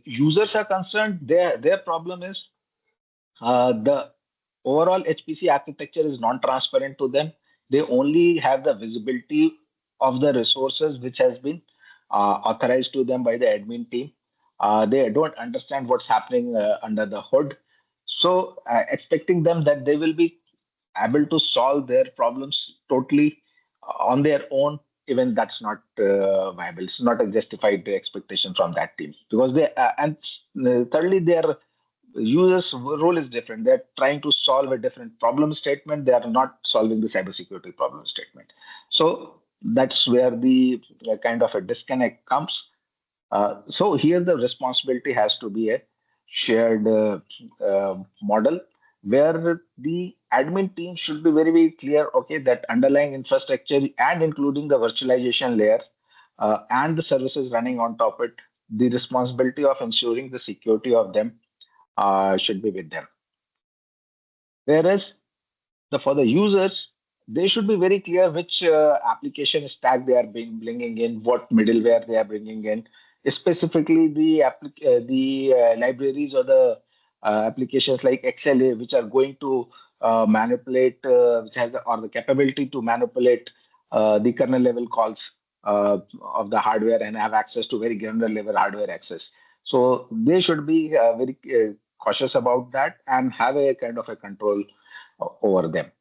users are concerned, their problem is the overall HPC architecture is non-transparent to them. They only have the visibility of the resources which has been authorized to them by the admin team. They don't understand what's happening under the hood. So expecting them that they will be able to solve their problems totally on their own, even that's not viable. It's not a justified expectation from that team because thirdly, their users' role is different. They're trying to solve a different problem statement. They are not solving the cybersecurity problem statement. So that's where the kind of a disconnect comes. So here the responsibility has to be a shared model where the admin team should be very, very clear, okay, that underlying infrastructure and including the virtualization layer and the services running on top it, the responsibility of ensuring the security of them should be with them. Whereas for the users, they should be very clear which application stack they are bringing in, what middleware they are bringing in, specifically the libraries or the applications like XLA, which are going to manipulate, which has the capability to manipulate the kernel level calls of the hardware and have access to very granular level hardware access. So they should be very cautious about that and have a kind of a control over them.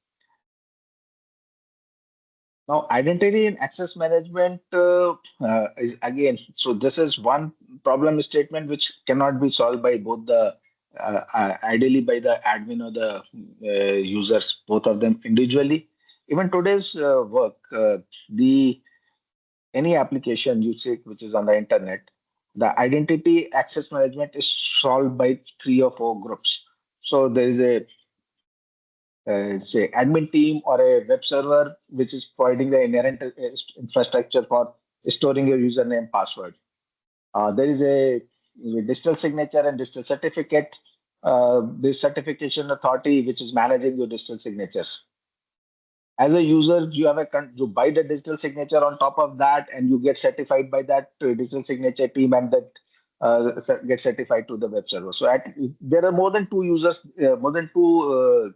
Now, identity and access management is again, so this is one problem statement which cannot be solved by both the ideally by the admin or the users, both of them individually. Even today's work, the any application you say which is on the internet, the identity access management is solved by three or four groups. So there is a say admin team or a web server which is providing the inherent infrastructure for storing your username password. There is a digital signature and digital certificate, the certification authority which is managing your digital signatures. As a user, you buy the digital signature on top of that, and you get certified by that digital signature team, and that get certified to the web server. So there are more than two users, more than two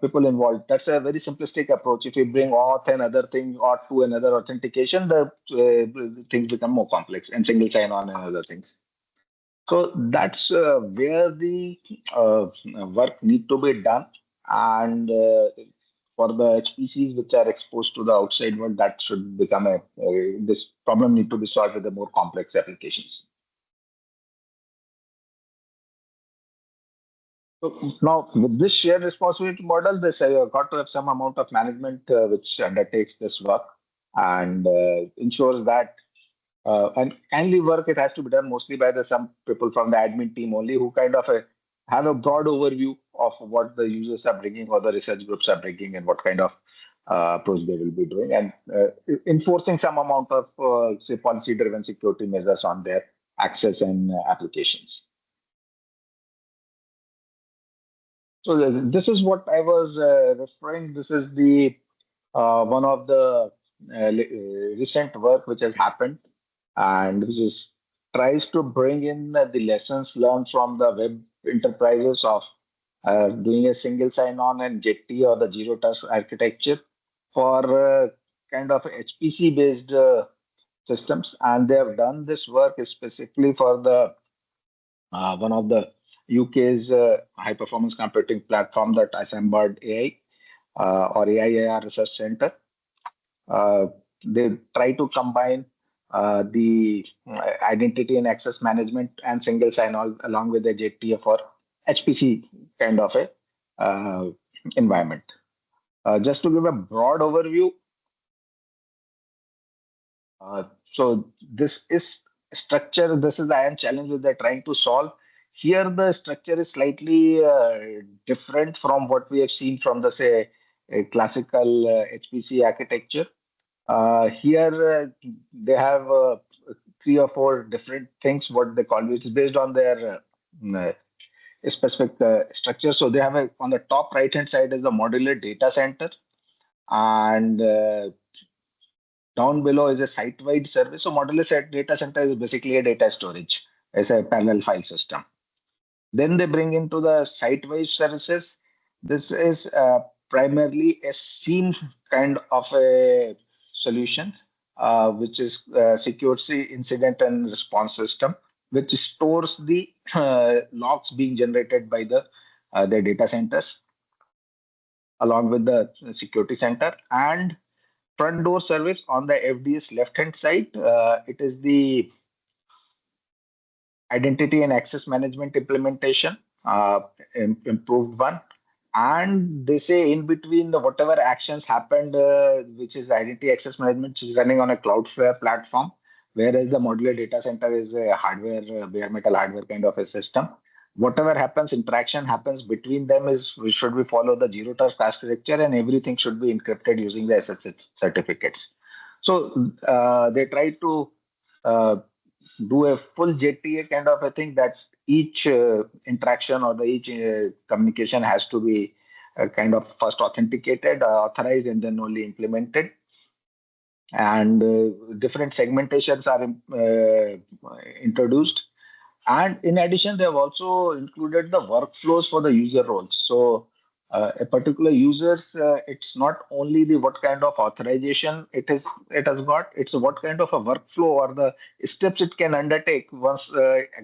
people involved. That's a very simplistic approach. If you bring auth and other thing or to another authentication, the things become more complex and single sign-on and other things. So that's where the work need to be done. And for the HPCs which are exposed to the outside world, that should become this problem need to be solved with the more complex applications. So now, with this shared responsibility model, this got to have some amount of management which undertakes this work and ensures that and kindly work it has to be done mostly by the some people from the admin team only who kind of have a broad overview of what the users are bringing or the research groups are bringing and what kind of approach they will be doing and enforcing some amount of say policy-driven security measures on their access and applications. So this is what I was referring. This is the one of the recent work which has happened and which is tries to bring in the lessons learned from the web enterprises of doing a single sign-on and Jetty or the zero trust architecture for kind of HPC based systems, and they have done this work specifically for the one of the UK's high performance computing platform that assembled AI or AIAR Research Center. They try to combine the identity and access management and single sign-on along with the JTF or HPC kind of a environment. Just to give a broad overview, so this is structure. This is the IAM challenge that they're trying to solve. Here, the structure is slightly different from what we have seen from the say a classical HPC architecture. Here, they have three or four different things. What they call it is based on their specific structure. So they have on the top right hand side is the modular data center, and down below is a site-wide service. So modular data center is basically a data storage as a parallel file system. Then they bring into the site-wide services. This is primarily a SIEM kind of a solution, which is security incident and response system, which stores the logs being generated by the their data centers along with the security center. And front door service on the FDS left hand side, it is the identity and access management implementation, improved one. And they say in between the whatever actions happened, which is identity access management, which is running on a Cloudflare platform, whereas the modular data center is a hardware, bare metal hardware kind of a system. Whatever happens, interaction happens between them is should we follow the zero trust architecture, and everything should be encrypted using the SSH certificates. So they try to uh, do a full JTA kind of a thing, that each interaction or the each communication has to be kind of first authenticated, authorized, and then only implemented. And different segmentations are introduced. And in addition, they have also included the workflows for the user roles. So a particular users, it's not only the what kind of authorization it has got, it's what kind of a workflow or the steps it can undertake once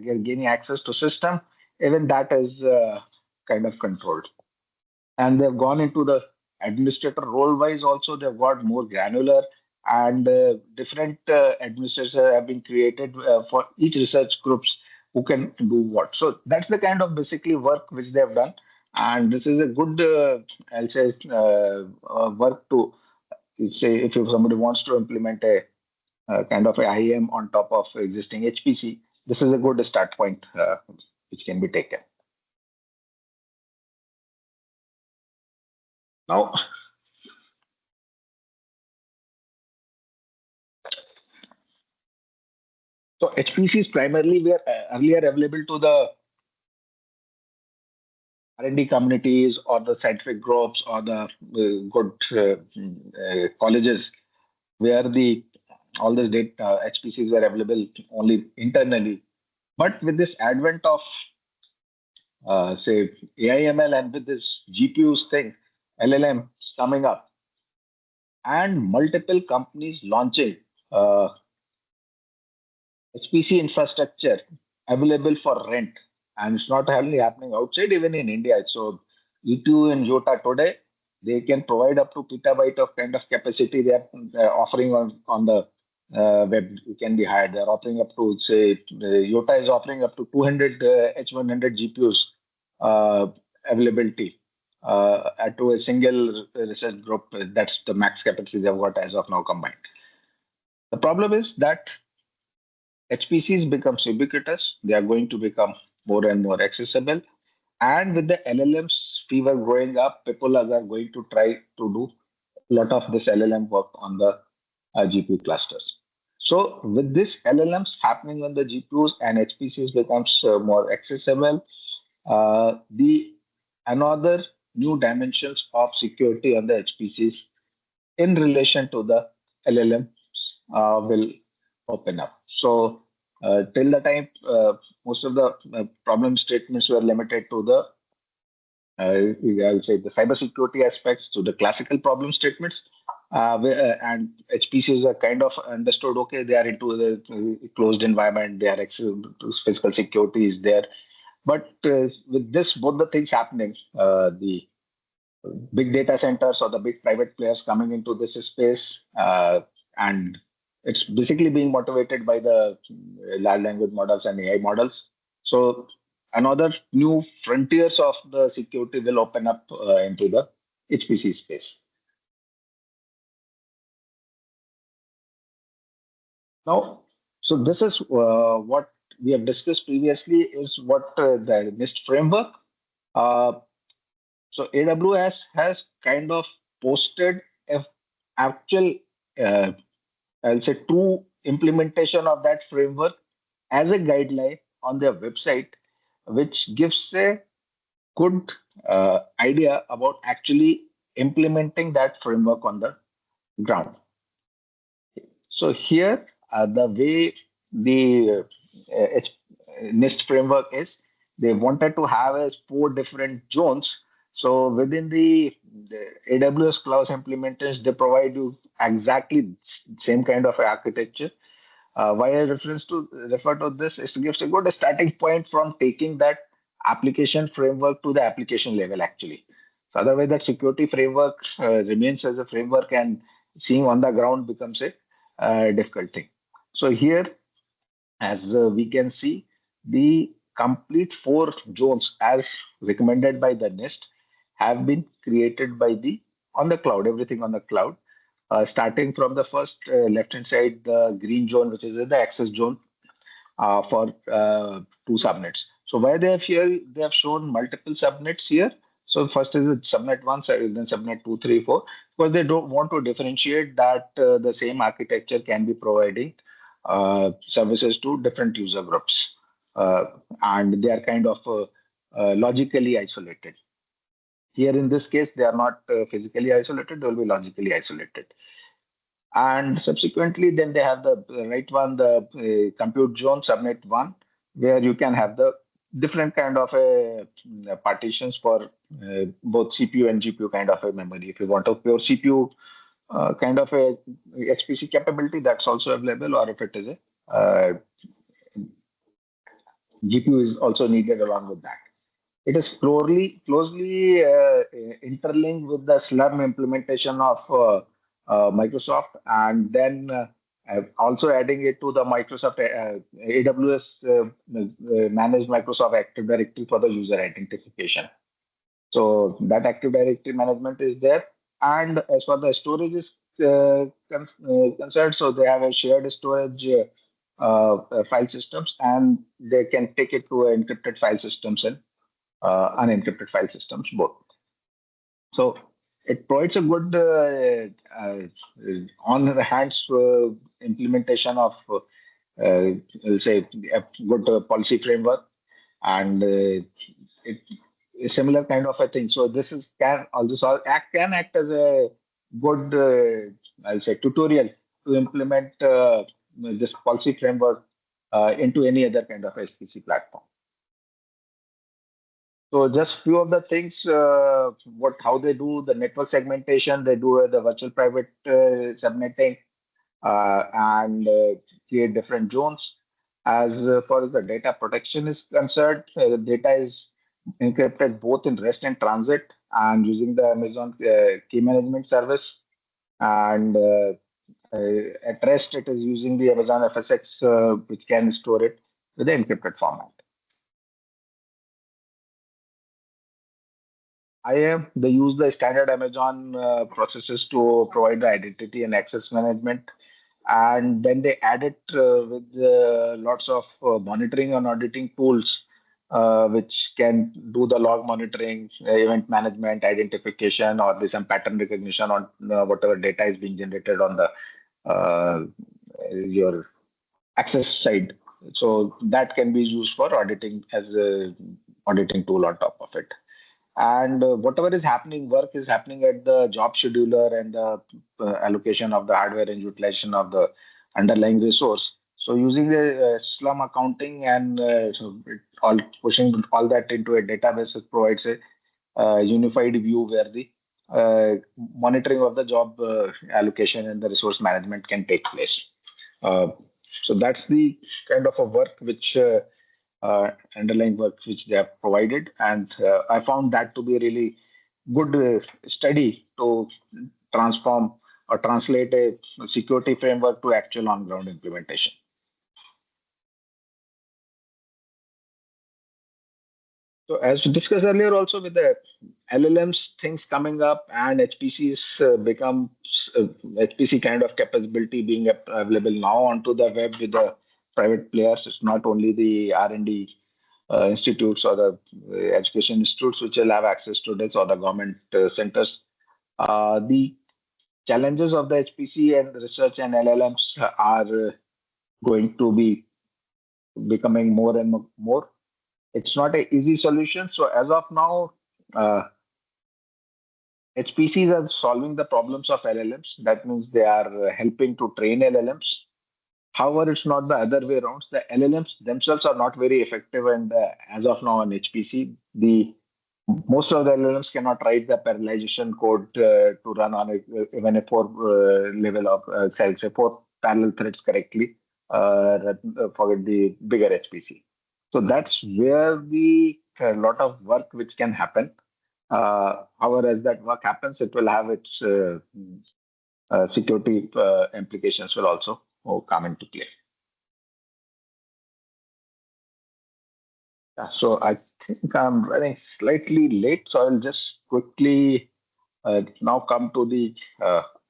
gaining access to system. Even that is kind of controlled. And they've gone into the administrator role wise also. They've got more granular, and different administrators have been created for each research groups who can do what. So that's the kind of basically work which they have done. And this is a good I'll say work to say if somebody wants to implement a kind of a IAM on top of existing HPC, this is a good start point which can be taken. Now, so HPCs primarily were earlier available to the R&D communities or the scientific groups or the good colleges, where the all these data HPCs were available only internally. But with this advent of say AIML, and with this GPUs thing, LLM coming up, and multiple companies launching uh, HPC infrastructure available for rent, and it's not only happening outside, even in India. So E2 and Jota today, they can provide up to petabyte of kind of capacity they're offering on the web. You can be hired. They're offering up to, say, Jota is offering up to 200 H100 GPUs availability to a single research group. That's the max capacity they've got as of now combined. The problem is that HPCs become ubiquitous. They are going to become more and more accessible. And with the LLMs fever growing up, people are going to try to do a lot of this LLM work on the GPU clusters. So with this LLMs happening on the GPUs and HPCs becomes more accessible, the another new dimensions of security on the HPCs in relation to the LLM will open up. So till the time most of the problem statements were limited to the I'll say the cybersecurity aspects, to the classical problem statements, and HPCs are kind of understood. Okay, they are into the closed environment. They are physical security is there, but with this both the things happening, the big data centers or the big private players coming into this space, and it's basically being motivated by the large language models and AI models. So another new frontiers of the security will open up into the HPC space. Now, so this is what we have discussed previously, is what the NIST framework. Uh, So AWS has kind of posted a actual, uh, I'll say, true implementation of that framework as a guideline on their website, which gives a good idea about actually implementing that framework on the ground. So here, the way the NIST framework is, they wanted to have as 4 different zones. So within the AWS cloud implementations, they provide you exactly same kind of architecture. Why I refer to this is to give a good starting point from taking that application framework to the application level actually. So otherwise that security framework remains as a framework and seeing on the ground becomes a difficult thing. So here, as we can see, the complete 4 zones as recommended by the NIST have been created by the on the cloud, everything on the cloud. Starting from the first left hand side, the green zone, which is the access zone for 2 subnets. So why they have here, they have shown multiple subnets here. So first is subnet 1, then subnet 2, 3, 4. Because they don't want to differentiate that the same architecture can be providing services to different user groups. And they are kind of logically isolated. Here in this case, they are not physically isolated, they will be logically isolated. And subsequently, then they have the right one, the compute zone, subnet 1, where you can have the different kind of partitions for both CPU and GPU kind of a memory. If you want a pure CPU kind of a HPC capability, that's also available, or if it is a GPU is also needed along with that. It is closely interlinked with the Slurm implementation of Microsoft, and then also adding it to the Microsoft AWS managed Microsoft Active Directory for the user identification. So that Active Directory management is there. And as far the storage is concerned, so they have a shared storage file systems, and they can take it to encrypted file systems and unencrypted file systems both. So it provides a good on the hands implementation of we'll say a good policy framework, and it a similar kind of a thing. So this is can act as a good I'll say tutorial to implement this policy framework into any other kind of HPC platform. So just few of the things, how they do the network segmentation, they do the virtual private subnetting and create different zones. As far as the data protection is concerned, the data is encrypted both in rest and transit and using the Amazon key management service. And at rest, it is using the Amazon FSX, which can store it with the encrypted format. They use the standard Amazon processes to provide the identity and access management. And then they add it with lots of monitoring and auditing tools, which can do the log monitoring, event management, identification, or there's some pattern recognition on whatever data is being generated on the your access side. So that can be used for auditing as a auditing tool on top of it. And whatever is happening, work is happening at the job scheduler and the allocation of the hardware and utilization of the underlying resource. So using the slum accounting and all pushing all that into a database, it provides a unified view where the monitoring of the job allocation and the resource management can take place. So that's the kind of a work which underlying work which they have provided, and I found that to be a really good study to transform or translate a security framework to actual on-ground implementation. So as we discussed earlier, also with the LLMs things coming up and HPCs become HPC kind of capability being available now onto the web with the private players. It's not only the R&D institutes or the education institutes which will have access to this, or the government centers. The challenges of the HPC and research and LLMs are going to be becoming more and more. It's not an easy solution. So as of now, HPCs are solving the problems of LLMs. That means they are helping to train LLMs. However, it's not the other way around. The LLMs themselves are not very effective, and as of now on HPC, most of the LLMs cannot write the parallelization code to run on even a 4 level of say 4 parallel threads correctly for the bigger HPC. So that's where the a lot of work which can happen. However, as that work happens, it will have its security implications will also come into play. So I think I'm running slightly late, so I'll just quickly now come to the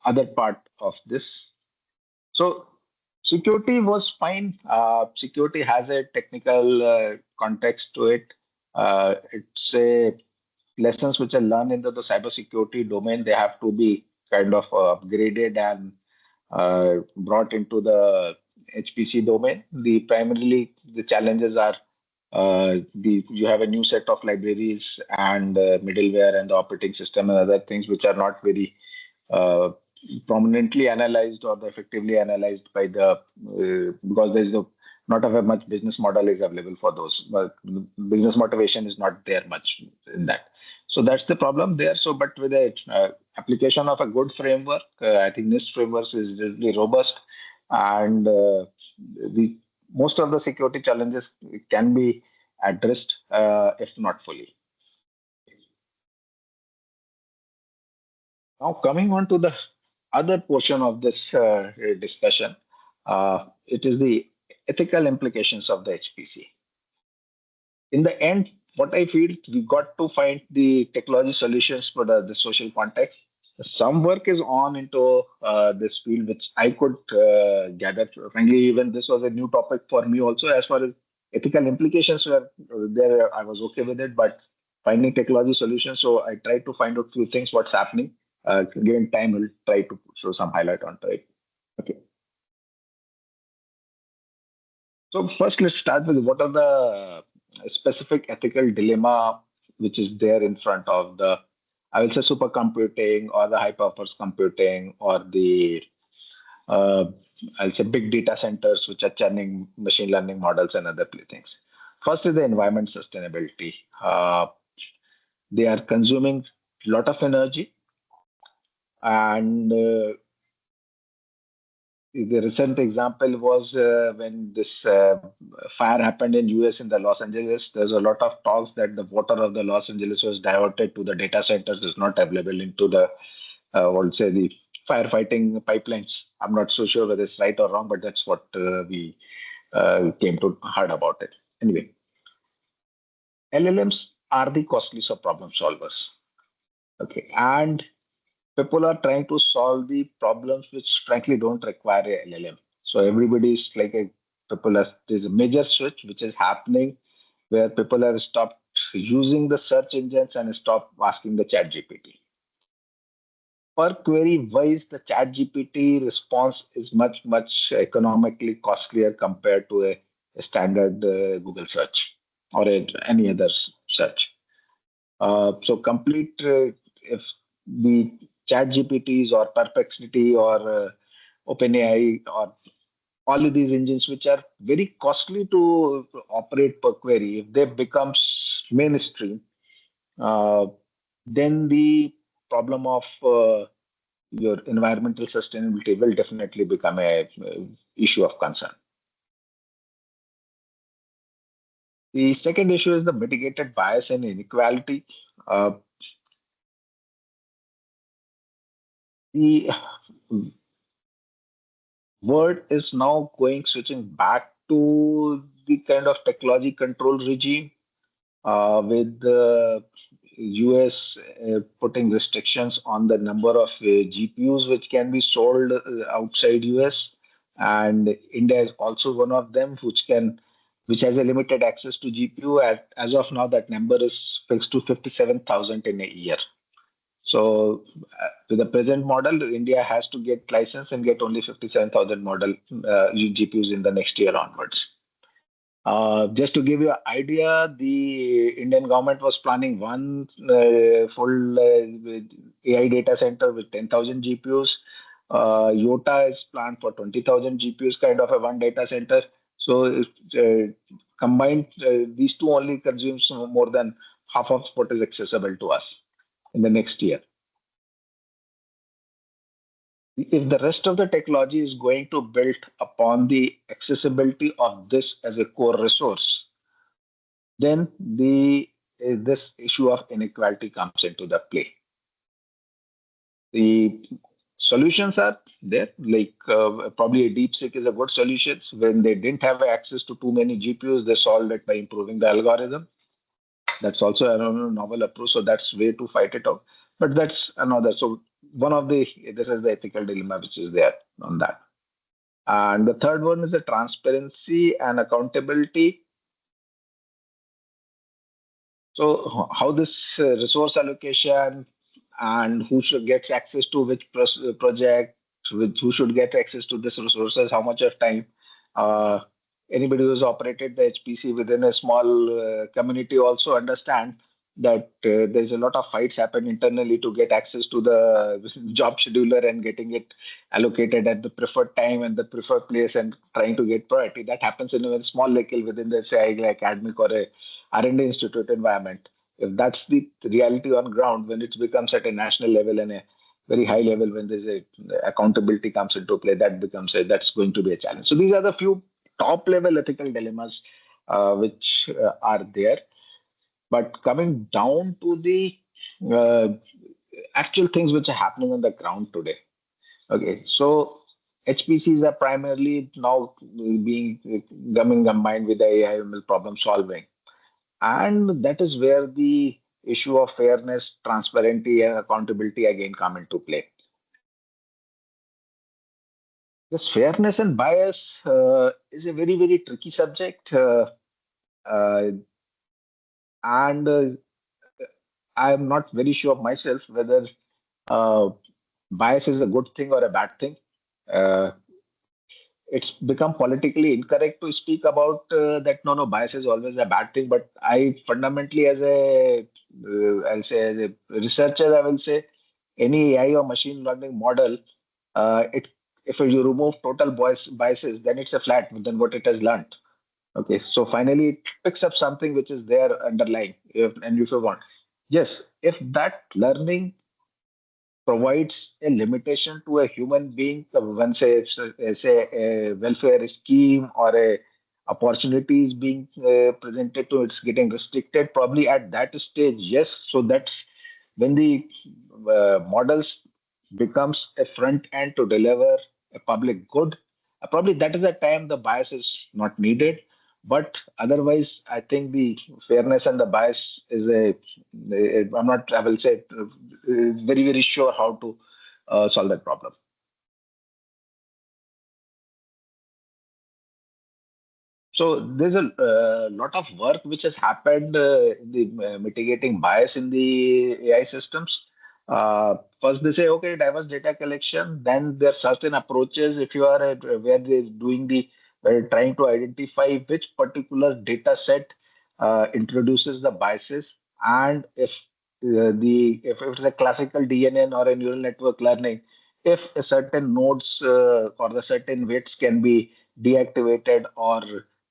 other part of this. So security was fine. Security has a technical context to it. It's a lessons which are learned into the cybersecurity domain. They have to be kind of upgraded and brought into the HPC domain. The primarily the challenges are the you have a new set of libraries and middleware and the operating system and other things which are not very uh, prominently analyzed or effectively analyzed by the because there's no not of a much business model is available for those, but business motivation is not there much in that. So that's the problem there. So, but with the application of a good framework, I think this framework is really robust, and the most of the security challenges can be addressed if not fully. Now, coming on to the other portion of this discussion, it is the ethical implications of the HPC. In the end, what I feel, we got to find the technology solutions for the social context. Some work is on into this field, which I could gather. Frankly, even this was a new topic for me also. As far as ethical implications were there, I was okay with it. But finding technology solutions, so I tried to find out few things, what's happening. Given time, we'll try to show some highlight onto it. Okay. So first, let's start with what are the specific ethical dilemma which is there in front of the, I will say, supercomputing or the high performance computing or the, uh, I'll say, big data centers which are churning machine learning models and other things. First is the environment sustainability. They are consuming a lot of energy, and the recent example was when this fire happened in US in the Los Angeles. There's a lot of talks that the water of the Los Angeles was diverted to the data centers, is not available into the what would say the firefighting pipelines. I'm not so sure whether it's right or wrong, but that's what we came to heard about it. Anyway, LLMs are the costliest of problem solvers. Okay, and people are trying to solve the problems which frankly don't require a LLM. So everybody is like a people are there's a major switch which is happening where people have stopped using the search engines and stopped asking the chat GPT. Per query wise, the chat GPT response is much economically costlier compared to a standard Google search or any other search. So complete if the chat GPTs or Perplexity or OpenAI or all of these engines which are very costly to operate per query, if they become mainstream, uh, then the problem of your environmental sustainability will definitely become a issue of concern. The second issue is the mitigated bias and inequality. The world is now going switching back to the kind of technology control regime with the US putting restrictions on the number of GPUs which can be sold outside US, and India is also one of them which has a limited access to GPU. As of now, that number is fixed to 57,000 in a year. So, with the present model, India has to get license and get only 57,000 model GPUs in the next year onwards. Just to give you an idea, the Indian government was planning one full AI data center with 10,000 GPUs. Yota is planned for 20,000 GPUs, kind of a one data center. So combined, these two only consumes more than half of what is accessible to us in the next year. If the rest of the technology is going to build upon the accessibility of this as a core resource, then the this issue of inequality comes into the play. The solutions are there, like probably a DeepSeek is a good solution. When they didn't have access to too many GPUs, they solved it by improving the algorithm. That's also a novel approach. So that's way to fight it out. But that's another. So this is the ethical dilemma which is there on that. And the third one is the transparency and accountability. So how this resource allocation and who should get access to which project, who should get access to this resources, how much of time. Uh, Anybody who's operated the HPC within a small community also understand that there's a lot of fights happen internally to get access to the job scheduler and getting it allocated at the preferred time and the preferred place and trying to get priority. That happens in a very small level within the say like academic or a R&D institute environment. If that's the reality on ground, when it becomes at a national level and a very high level, when there's a accountability comes into play, that's going to be a challenge. So these are the few top level ethical dilemmas which are there. But coming down to the uh, actual things which are happening on the ground today. Okay, so HPCs are primarily now being coming combined with the AI/ML problem solving. And that is where the issue of fairness, transparency, and accountability again come into play. This fairness and bias is a very, very tricky subject. Uh, and I'm not very sure myself whether uh, bias is a good thing or a bad thing. Uh, it's become politically incorrect to speak about that. No, bias is always a bad thing. But I fundamentally, I'll say as a researcher, I will say any AI or machine learning model, it if you remove total biases, then it's a flat than what it has learned. Okay, so finally it picks up something which is there underlying. If you want, yes, if that learning provides a limitation to a human being, when say a welfare scheme or a opportunity is being presented to it's getting restricted, probably at that stage, yes. So that's when the models becomes a front end to deliver a public good. Probably that is the time the bias is not needed. But otherwise, I think the fairness and the bias is I'm not, I will say, very, very sure how to solve that problem. So there's a lot of work which has happened in the mitigating bias in the AI systems. First, they say, okay, diverse data collection. Then there are certain approaches. If you are where they're doing trying to identify which particular data set introduces the biases, and if it's a classical DNN or a neural network learning, if a certain nodes or the certain weights can be deactivated or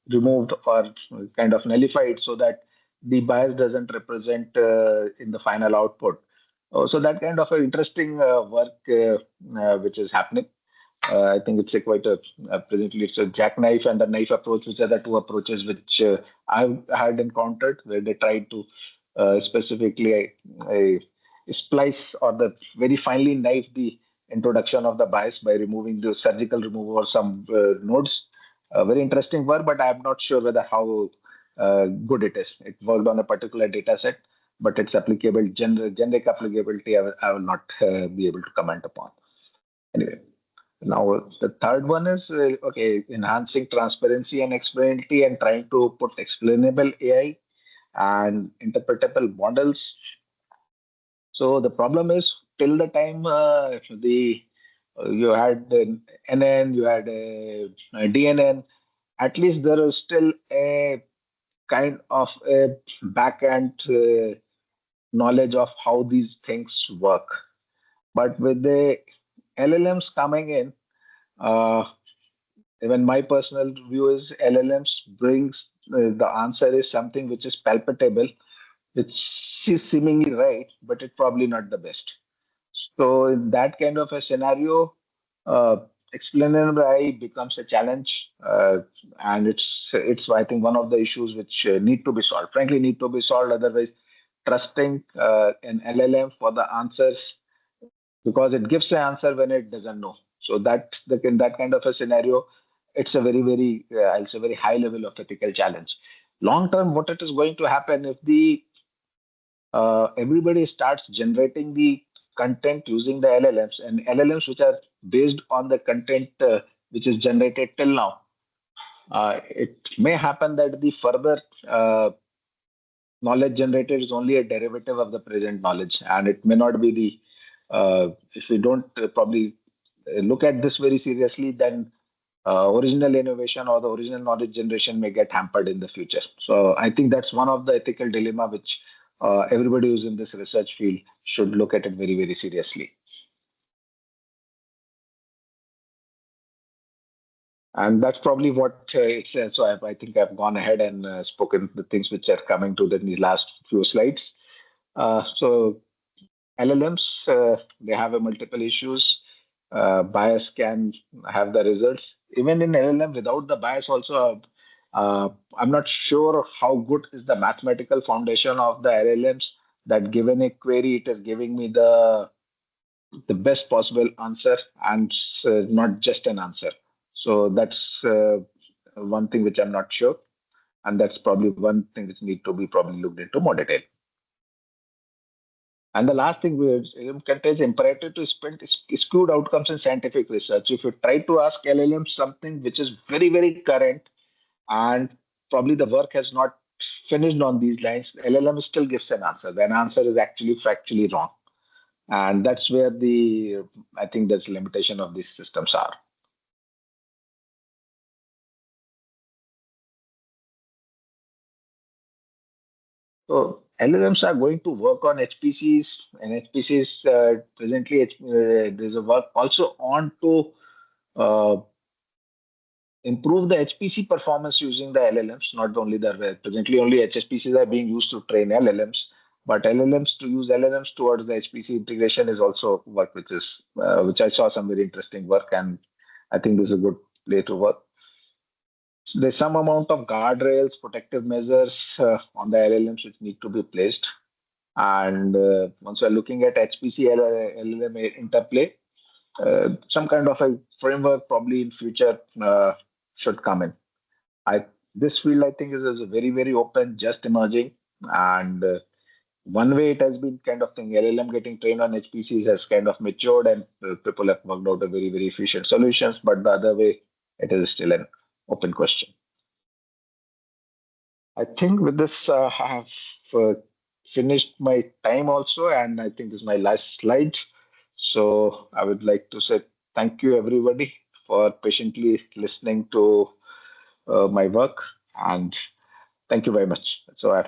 removed or kind of nullified so that the bias doesn't represent in the final output. So that kind of interesting work which is happening. I think it's a quite presently it's a jackknife and the knife approach, which are the two approaches which I've had encountered where they tried to specifically splice or the very finely knife the introduction of the bias by removing the surgical removal or some nodes. Very interesting work, but I'm not sure whether how good it is. It worked on a particular data set, but its applicable generic applicability, I will not be able to comment upon. Anyway. Now, the third one is okay, enhancing transparency and explainability and trying to put explainable AI and interpretable models. So the problem is till the time the you had NN, you had DNN, at least there is still a kind of a back-end knowledge of how these things work. But with the LLMs coming in, uh, even my personal view is LLMs brings the answer is something which is palpable, which is seemingly right, but it's probably not the best. So in that kind of a scenario, uh, explainable AI becomes a challenge, and it's I think one of the issues which need to be solved. Frankly, need to be solved. Otherwise, trusting an LLM for the answers, because it gives an answer when it doesn't know. So that's the in that kind of a scenario, it's a very I'll say very high level of ethical challenge. Long term, what it is going to happen if the everybody starts generating the content using the LLMs, and LLMs which are based on the content which is generated till now. It may happen that the further knowledge generated is only a derivative of the present knowledge, and it may not be the if we don't probably look at this very seriously, then original innovation or the original knowledge generation may get hampered in the future. So I think that's one of the ethical dilemma which everybody who's in this research field should look at it very seriously. And that's probably what it says. So I think I've gone ahead and spoken the things which are coming to the last few slides. So LLMs, they have a multiple issues. Bias can have the results. Even in LLM, without the bias also, I'm not sure how good is the mathematical foundation of the LLMs that given a query, it is giving me the best possible answer and not just an answer. So that's one thing which I'm not sure. And that's probably one thing which need to be probably looked into more detail. And the last thing contains imperative to spend skewed outcomes in scientific research. If you try to ask LLM something which is very current, and probably the work has not finished on these lines, LLM still gives an answer. The answer is actually factually wrong. And that's where I think there's limitation of these systems are. So LLMs are going to work on HPCs, and HPCs presently there's a work also on to uh, improve the HPC performance using the LLMs. Not only the presently only HPCs are being used to train LLMs, but LLMs to use LLMs towards the HPC integration is also work which I saw some very interesting work, and I think this is a good play to work. So there's some amount of guardrails, protective measures on the LLMs which need to be placed. And once we're looking at HPC LLM interplay, some kind of a framework probably in future should come in. This field I think is very open, just emerging, and one way it has been kind of thing. LLM getting trained on HPCs has kind of matured, and people have worked out a very efficient solutions. But the other way, it is still an open question. I think with this, I have uh, finished my time also, and I think this is my last slide. So I would like to say thank you everybody for patiently listening to my work, and thank you very much. So I